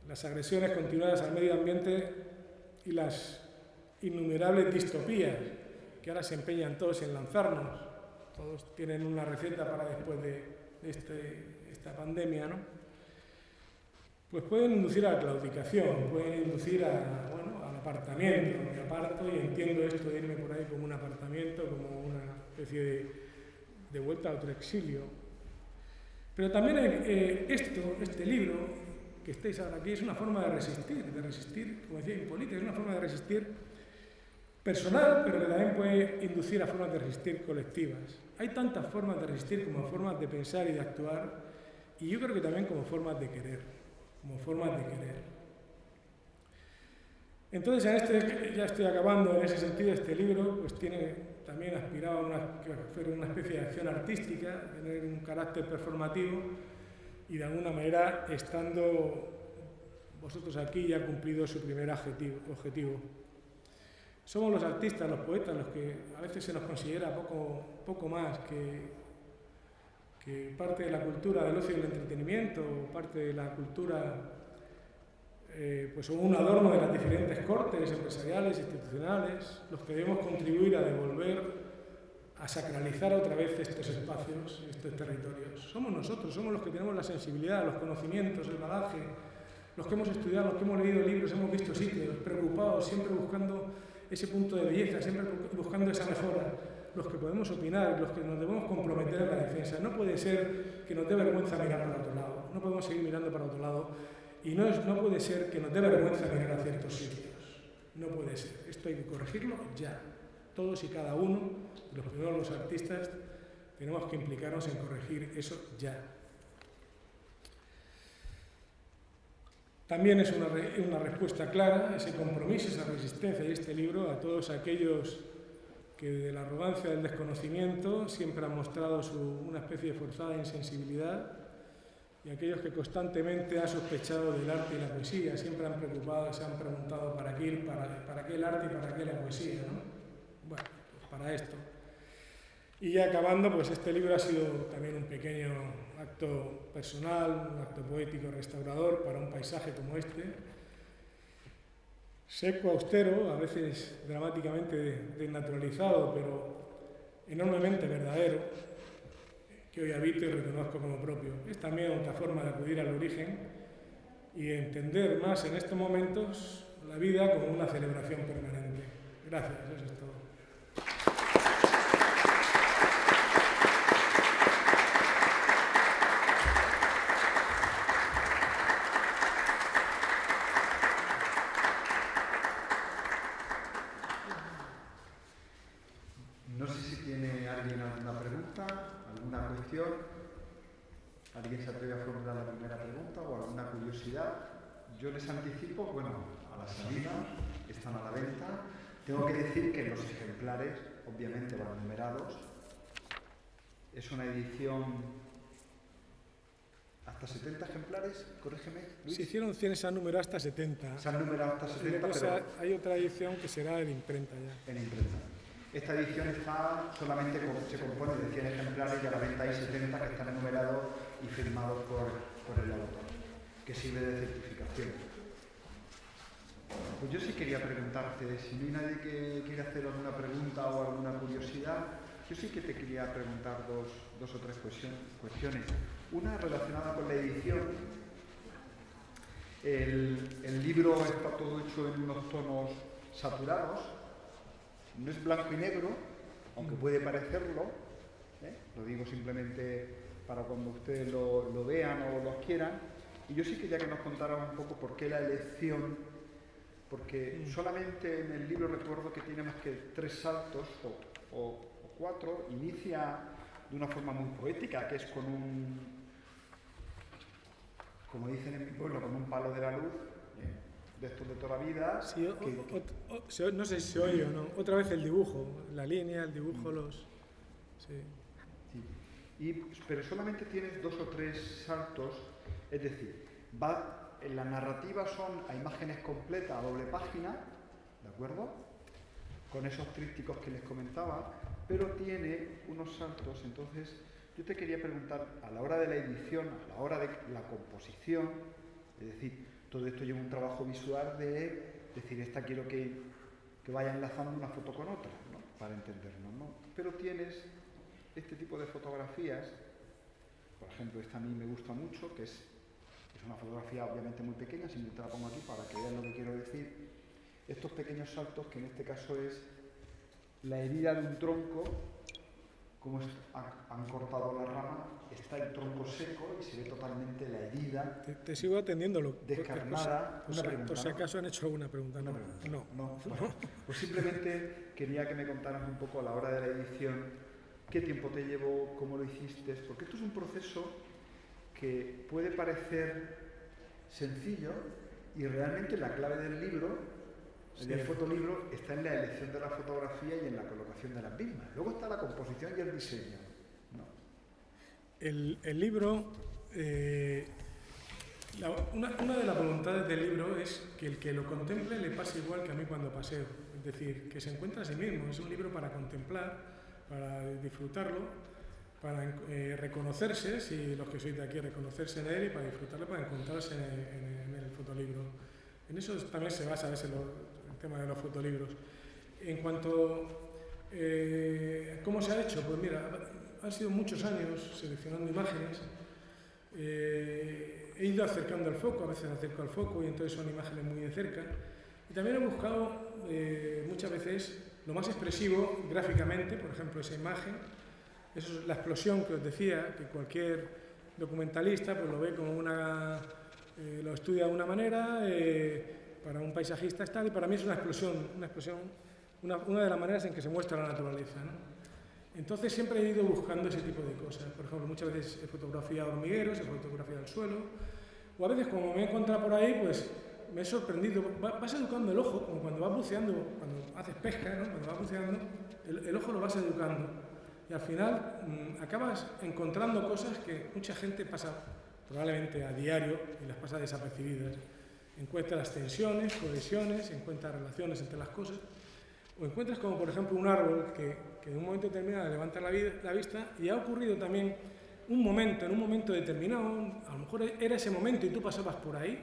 las agresiones continuadas al medio ambiente y las innumerables distopías que ahora se empeñan todos en lanzarnos, todos tienen una receta para después de esta pandemia, ¿no? Pues pueden inducir a la claudicación, pueden inducir al apartamiento. Me aparto y entiendo esto de irme por ahí como un apartamiento, como una especie de vuelta a otro exilio. Pero también este libro que estáis ahora aquí es una forma de resistir, como decía Hipólito, es una forma de resistir personal, pero que también puede inducir a formas de resistir colectivas. Hay tantas formas de resistir como formas de pensar y de actuar, y yo creo que también como formas de querer. como formas de querer. Entonces, ya estoy acabando en ese sentido, este libro pues también aspiraba a hacer una especie de acción artística, tener un carácter performativo y de alguna manera, estando vosotros aquí, ya ha cumplido su primer objetivo. Somos los artistas, los poetas, los que a veces se nos considera poco más que parte de la cultura del ocio y del entretenimiento, parte de la cultura, pues un adorno de las diferentes cortes empresariales, institucionales, los que debemos contribuir a devolver, a sacralizar otra vez estos espacios, estos territorios. Somos nosotros, somos los que tenemos la sensibilidad, los conocimientos, el bagaje, los que hemos estudiado, los que hemos leído libros, hemos visto sitios, preocupados, siempre buscando ese punto de belleza, siempre buscando esa mejora, los que podemos opinar, los que nos debemos comprometer en la defensa. No puede ser que nos dé vergüenza mirar para otro lado, no podemos seguir mirando para otro lado y no puede ser que nos dé vergüenza mirar a ciertos sitios. No puede ser, esto hay que corregirlo ya. Todos y cada uno, los primeros los artistas, tenemos que implicarnos en corregir eso ya. También es una respuesta clara, ese compromiso, esa resistencia y este libro a todos aquellos que de la arrogancia del desconocimiento siempre han mostrado una especie de forzada insensibilidad y aquellos que constantemente han sospechado del arte y la poesía, siempre han preocupado, se han preguntado ¿para qué el arte y para qué la poesía? ¿No? Bueno, pues para esto. Y ya acabando, pues este libro ha sido también un pequeño acto personal, un acto poético restaurador para un paisaje como este, seco, austero, a veces dramáticamente desnaturalizado, pero enormemente verdadero, que hoy habito y reconozco como propio. Es también otra forma de acudir al origen y entender más en estos momentos la vida como una celebración permanente. Gracias, eso es todo. No sé si tiene alguien alguna pregunta, alguna cuestión. ¿Alguien se atreve a formular la primera pregunta o alguna curiosidad? Yo les anticipo, bueno, a la salida, están a la venta. Tengo que decir que los ejemplares, obviamente, van numerados. Es una edición hasta 70 ejemplares, corrígeme, Luis. Se hicieron 100, se han numerado hasta 70. Se han numerado hasta 70, pero hay otra edición que será en imprenta ya. En imprenta. Esta edición solamente se compone de 100 ejemplares y a la venta hay 70 que están numerados y firmados por el autor, que sirve de certificación. Pues yo sí quería preguntarte, si no hay nadie que quiera hacer alguna pregunta o alguna curiosidad, yo sí que te quería preguntar dos o tres cuestiones. Una relacionada con la edición. El libro está todo hecho en unos tonos saturados. No es blanco y negro, aunque puede parecerlo, lo digo simplemente para cuando ustedes lo vean o lo adquieran. Y yo sí quería que nos contaran un poco por qué la elección, porque solamente en el libro recuerdo que tiene más que 3 saltos o 4, inicia de una forma muy poética, que es con como dicen en mi pueblo, con un palo de la luz, de estos de toda la vida. Sí, no sé si se oye o no. Otra vez el dibujo, la línea, el dibujo, Sí. Pero solamente tienes 2 o 3 saltos, es decir, en la narrativa son a imágenes completas, a doble página, ¿de acuerdo? Con esos trípticos que les comentaba, pero tiene unos saltos. Entonces, yo te quería preguntar, a la hora de la edición, a la hora de la composición, es decir, todo esto lleva un trabajo visual de decir, esta quiero que vaya enlazando una foto con otra, ¿no? Para entendernos, ¿no? Pero tienes este tipo de fotografías, por ejemplo, esta a mí me gusta mucho, que es una fotografía obviamente muy pequeña, simplemente la pongo aquí para que vean lo que quiero decir. Estos pequeños saltos, que en este caso es la herida de un tronco, como han cortado la rama, está el tronco seco y se ve totalmente la herida. Te sigo atendiendo. Descarnada. Por si acaso han hecho alguna pregunta. No. Bueno, pues simplemente quería que me contaran un poco a la hora de la edición qué tiempo te llevó, cómo lo hiciste, porque esto es un proceso que puede parecer sencillo, y realmente la clave del libro, del fotolibro, está en la elección de la fotografía y en la colocación de las mismas. Luego está la composición y el diseño, ¿no? El libro, una de las voluntades del libro es que el que lo contemple le pase igual que a mí cuando paseo. Es decir, que se encuentra a sí mismo. Es un libro para contemplar, para disfrutarlo, para reconocerse, si los que sois de aquí, reconocerse en él, y para disfrutarlo, para encontrarse en el fotolibro. En eso también se basa a veces el tema de los fotolibros. En cuanto a cómo se ha hecho, pues mira, han sido muchos años seleccionando imágenes. He ido acercando el foco, a veces acerco al foco y entonces son imágenes muy de cerca. Y también he buscado muchas veces lo más expresivo gráficamente, por ejemplo, esa imagen. Eso es la explosión que os decía, que cualquier documentalista pues lo ve como lo estudia de una manera, para un paisajista es tal, y para mí es una explosión, una de las maneras en que se muestra la naturaleza, ¿no? Entonces siempre he ido buscando ese tipo de cosas. Por ejemplo, muchas veces he fotografiado hormigueros, he fotografiado el suelo, o a veces como me he encontrado por ahí, pues me he sorprendido. Vas educando el ojo, como cuando vas buceando, cuando haces pesca, ¿no? Cuando vas buceando, el ojo lo vas educando. Y al final acabas encontrando cosas que mucha gente pasa probablemente a diario y las pasa desapercibidas. Encuentras las tensiones, cohesiones, encuentras relaciones entre las cosas. O encuentras como por ejemplo un árbol que en un momento determinado levanta la vista y ha ocurrido también en un momento determinado, a lo mejor era ese momento y tú pasabas por ahí,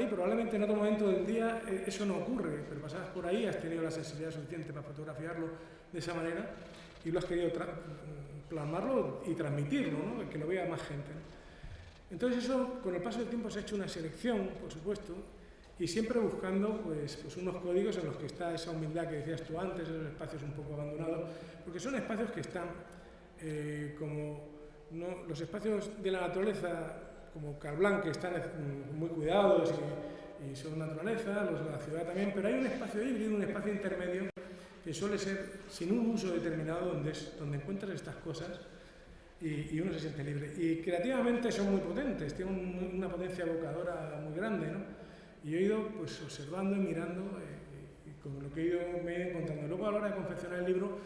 probablemente en otro momento del día eso no ocurre, pero pasabas por ahí, has tenido la sensibilidad suficiente para fotografiarlo de esa manera y lo has querido plasmarlo y transmitirlo, ¿no? Que lo vea más gente, ¿no? Entonces eso, con el paso del tiempo se ha hecho una selección, por supuesto, y siempre buscando pues unos códigos en los que está esa humildad que decías tú antes, esos espacios un poco abandonados, porque son espacios que están los espacios de la naturaleza, como Calblanc, que están muy cuidados y son naturaleza, los de la ciudad también, pero hay un espacio híbrido, un espacio intermedio, que suele ser sin un uso determinado, donde encuentras estas cosas y uno se siente libre. Y creativamente son muy potentes, tienen una potencia evocadora muy grande, ¿no? Y he ido pues observando y mirando y con lo que me he ido encontrando. Luego a la hora de confeccionar el libro,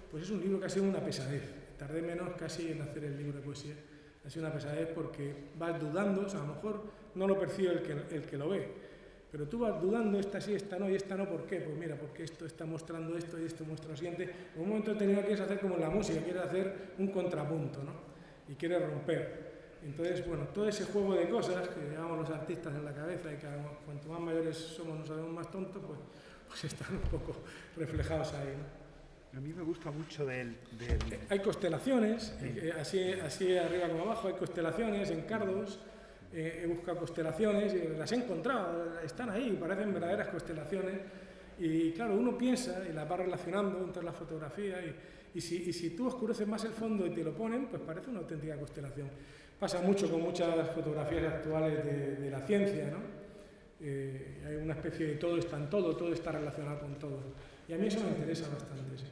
pues es un libro que ha sido una pesadez. Tardé menos casi en hacer el libro de poesía. Ha sido una pesadez porque vas dudando, o sea, a lo mejor no lo percibe el que lo ve, pero tú vas dudando, esta sí, esta no, y esta no, ¿por qué? Pues mira, porque esto está mostrando esto y esto muestra lo siguiente. En un momento determinado quieres hacer como en la música, quieres hacer un contrapunto, ¿no? Y quieres romper. Entonces, bueno, todo ese juego de cosas que llevamos los artistas en la cabeza y que cuanto más mayores somos nos sabemos más tontos, pues están un poco reflejados ahí, ¿no? A mí me gusta mucho Hay constelaciones, así arriba como abajo, hay constelaciones, encardos. He buscado constelaciones y las he encontrado, están ahí, parecen verdaderas constelaciones. Y claro, uno piensa y las va relacionando entre la fotografía y si tú oscureces más el fondo y te lo ponen, pues parece una auténtica constelación. Pasa mucho con muchas fotografías actuales de la ciencia, ¿no? Hay una especie de todo está en todo está relacionado con todo. Y a mí eso me interesa bastante, sí.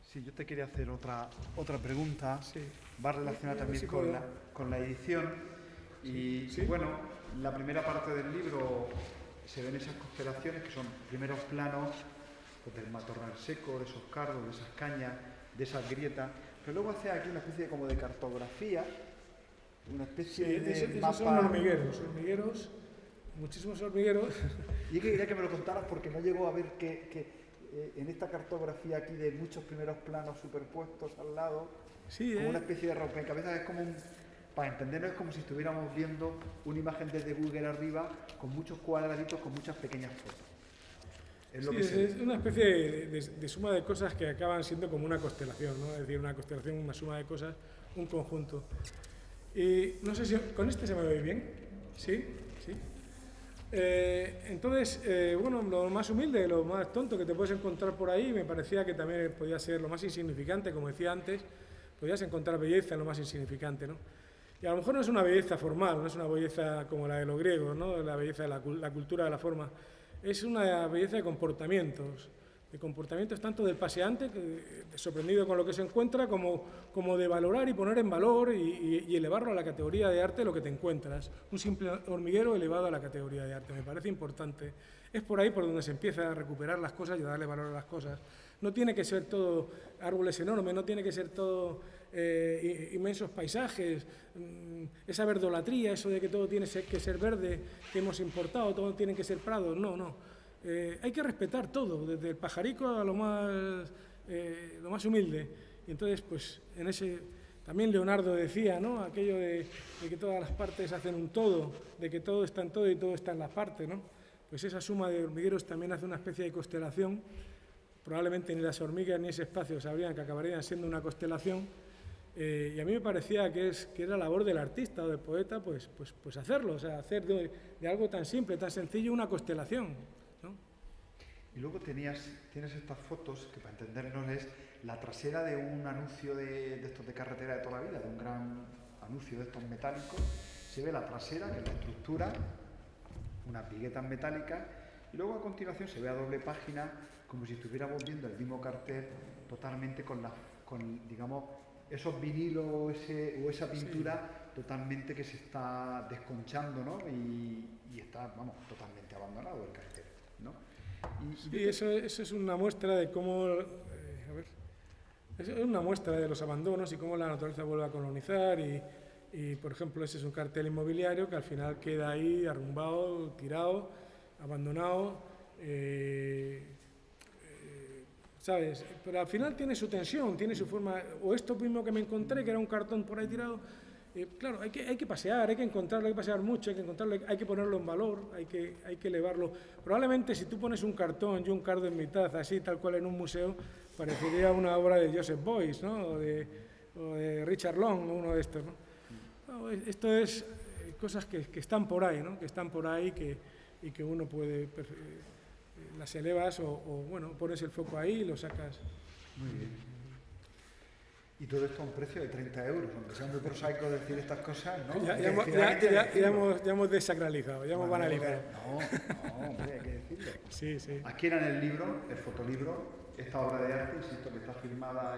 Sí, yo te quería hacer otra pregunta. Sí. Va relacionada también si con la edición. Y ¿Sí? bueno, la primera parte del libro se ven esas constelaciones que son primeros planos pues, del matorral seco, de esos cardos, de esas cañas, de esas grietas. Pero luego hace aquí una especie como de cartografía, una especie de mapa. Son hormigueros, muchísimos hormigueros. Y yo quería que me lo contaras porque no llego a ver que en esta cartografía aquí de muchos primeros planos superpuestos al lado, Sí, como una especie de rompecabezas, es como para entenderlo es como si estuviéramos viendo una imagen desde Google arriba con muchos cuadraditos, con muchas pequeñas fotos. Es una especie de suma de cosas que acaban siendo como una constelación, ¿no? Es decir, una constelación, una suma de cosas, un conjunto. Y no sé si con este se me ve bien. ¿Sí? ¿Sí? Entonces, bueno, lo más humilde, lo más tonto que te puedes encontrar por ahí, me parecía que también podía ser lo más insignificante, como decía antes, podías encontrar belleza en lo más insignificante, ¿no? Y a lo mejor no es una belleza formal, no es una belleza como la de los griegos, ¿no? La belleza de la cultura de la forma. Es una belleza de comportamientos, comportamientos tanto del paseante, sorprendido con lo que se encuentra, como de valorar y poner en valor y elevarlo a la categoría de arte lo que te encuentras. Un simple hormiguero elevado a la categoría de arte, me parece importante. Es por ahí por donde se empieza a recuperar las cosas y a darle valor a las cosas. No tiene que ser todo árboles enormes, no tiene que ser todo inmensos paisajes, esa verdolatría, eso de que todo tiene que ser verde, que hemos importado, todo tiene que ser prados, no. Hay que respetar todo, desde el pajarico a lo más humilde. Y entonces, pues, en ese también Leonardo decía, ¿no? Aquello de que todas las partes hacen un todo, de que todo está en todo y todo está en las partes, ¿no? Pues esa suma de hormigueros también hace una especie de constelación. Probablemente ni las hormigas ni ese espacio sabrían que acabarían siendo una constelación. Y a mí me parecía que era labor del artista o del poeta, pues hacerlo, o sea, hacer de algo tan simple, tan sencillo, una constelación, ¿no? Y luego tienes estas fotos que, para entendernos, es la trasera de un anuncio de estos de carretera de toda la vida, de un gran anuncio de estos metálicos. Se ve la trasera, que es la estructura, unas viguetas metálicas, y luego a continuación se ve a doble página, como si estuviéramos viendo el mismo cartel, totalmente con digamos, esos vinilos o esa pintura totalmente que se está desconchando, ¿no? Y está, vamos, totalmente abandonado el cartel, ¿no? Sí, eso es una muestra de cómo, es una muestra de los abandonos y cómo la naturaleza vuelve a colonizar y por ejemplo, ese es un cartel inmobiliario que al final queda ahí arrumbado, tirado, abandonado, ¿sabes? Pero al final tiene su tensión, tiene su forma, o esto mismo que me encontré, que era un cartón por ahí tirado. Claro, hay que pasear, hay que encontrarlo, hay que pasear mucho, hay que encontrarlo, hay que ponerlo en valor, hay que elevarlo. Probablemente si tú pones un cartón y un cardo en mitad, así tal cual en un museo, parecería una obra de Joseph Beuys, ¿no? o de Richard Long, uno de estos, ¿no? No, esto es cosas que están por ahí, ¿no? Que están por ahí y que uno puede, las elevas o bueno, pones el foco ahí y lo sacas. Muy bien. Y todo esto a un precio de 30 euros, aunque sea muy prosaico decir estas cosas, ¿no? Ya hemos desacralizado, ya hemos banalizado. No, hombre, hay que decirlo. Sí. Adquieran el libro, el fotolibro, esta obra de arte, insisto, que está firmada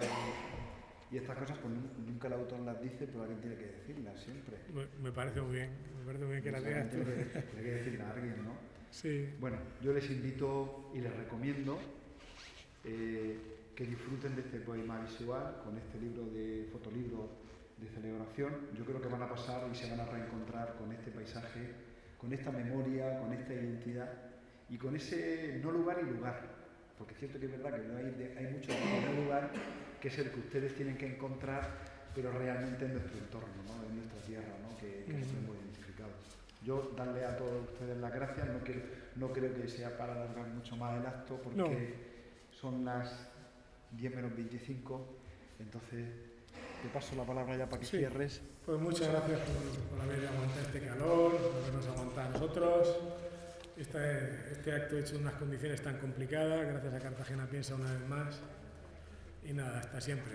y estas cosas, pues nunca el autor las dice, pero alguien tiene que decirlas siempre. Me parece muy bien, que las digas tú. Hay que decirlas a alguien, ¿no? Sí. Bueno, yo les invito y les recomiendo que disfruten de este poema visual con este fotolibro de celebración. Yo creo que van a pasar y se van a reencontrar con este paisaje, con esta memoria, con esta identidad y con ese no lugar y lugar, porque es cierto que es verdad que hay mucho no lugar, que es el que ustedes tienen que encontrar, pero realmente en nuestro entorno, ¿no? En nuestra tierra, ¿no? que estemos identificados. Yo darle a todos ustedes las gracias, no creo que sea para alargar mucho más el acto, porque son las 10 menos 25, entonces te paso la palabra ya para que cierres. Pues muchas gracias por haber aguantado este calor, por habernos aguantado a nosotros. Este acto hecho en unas condiciones tan complicadas, gracias a Cartagena Piensa una vez más. Y nada, hasta siempre.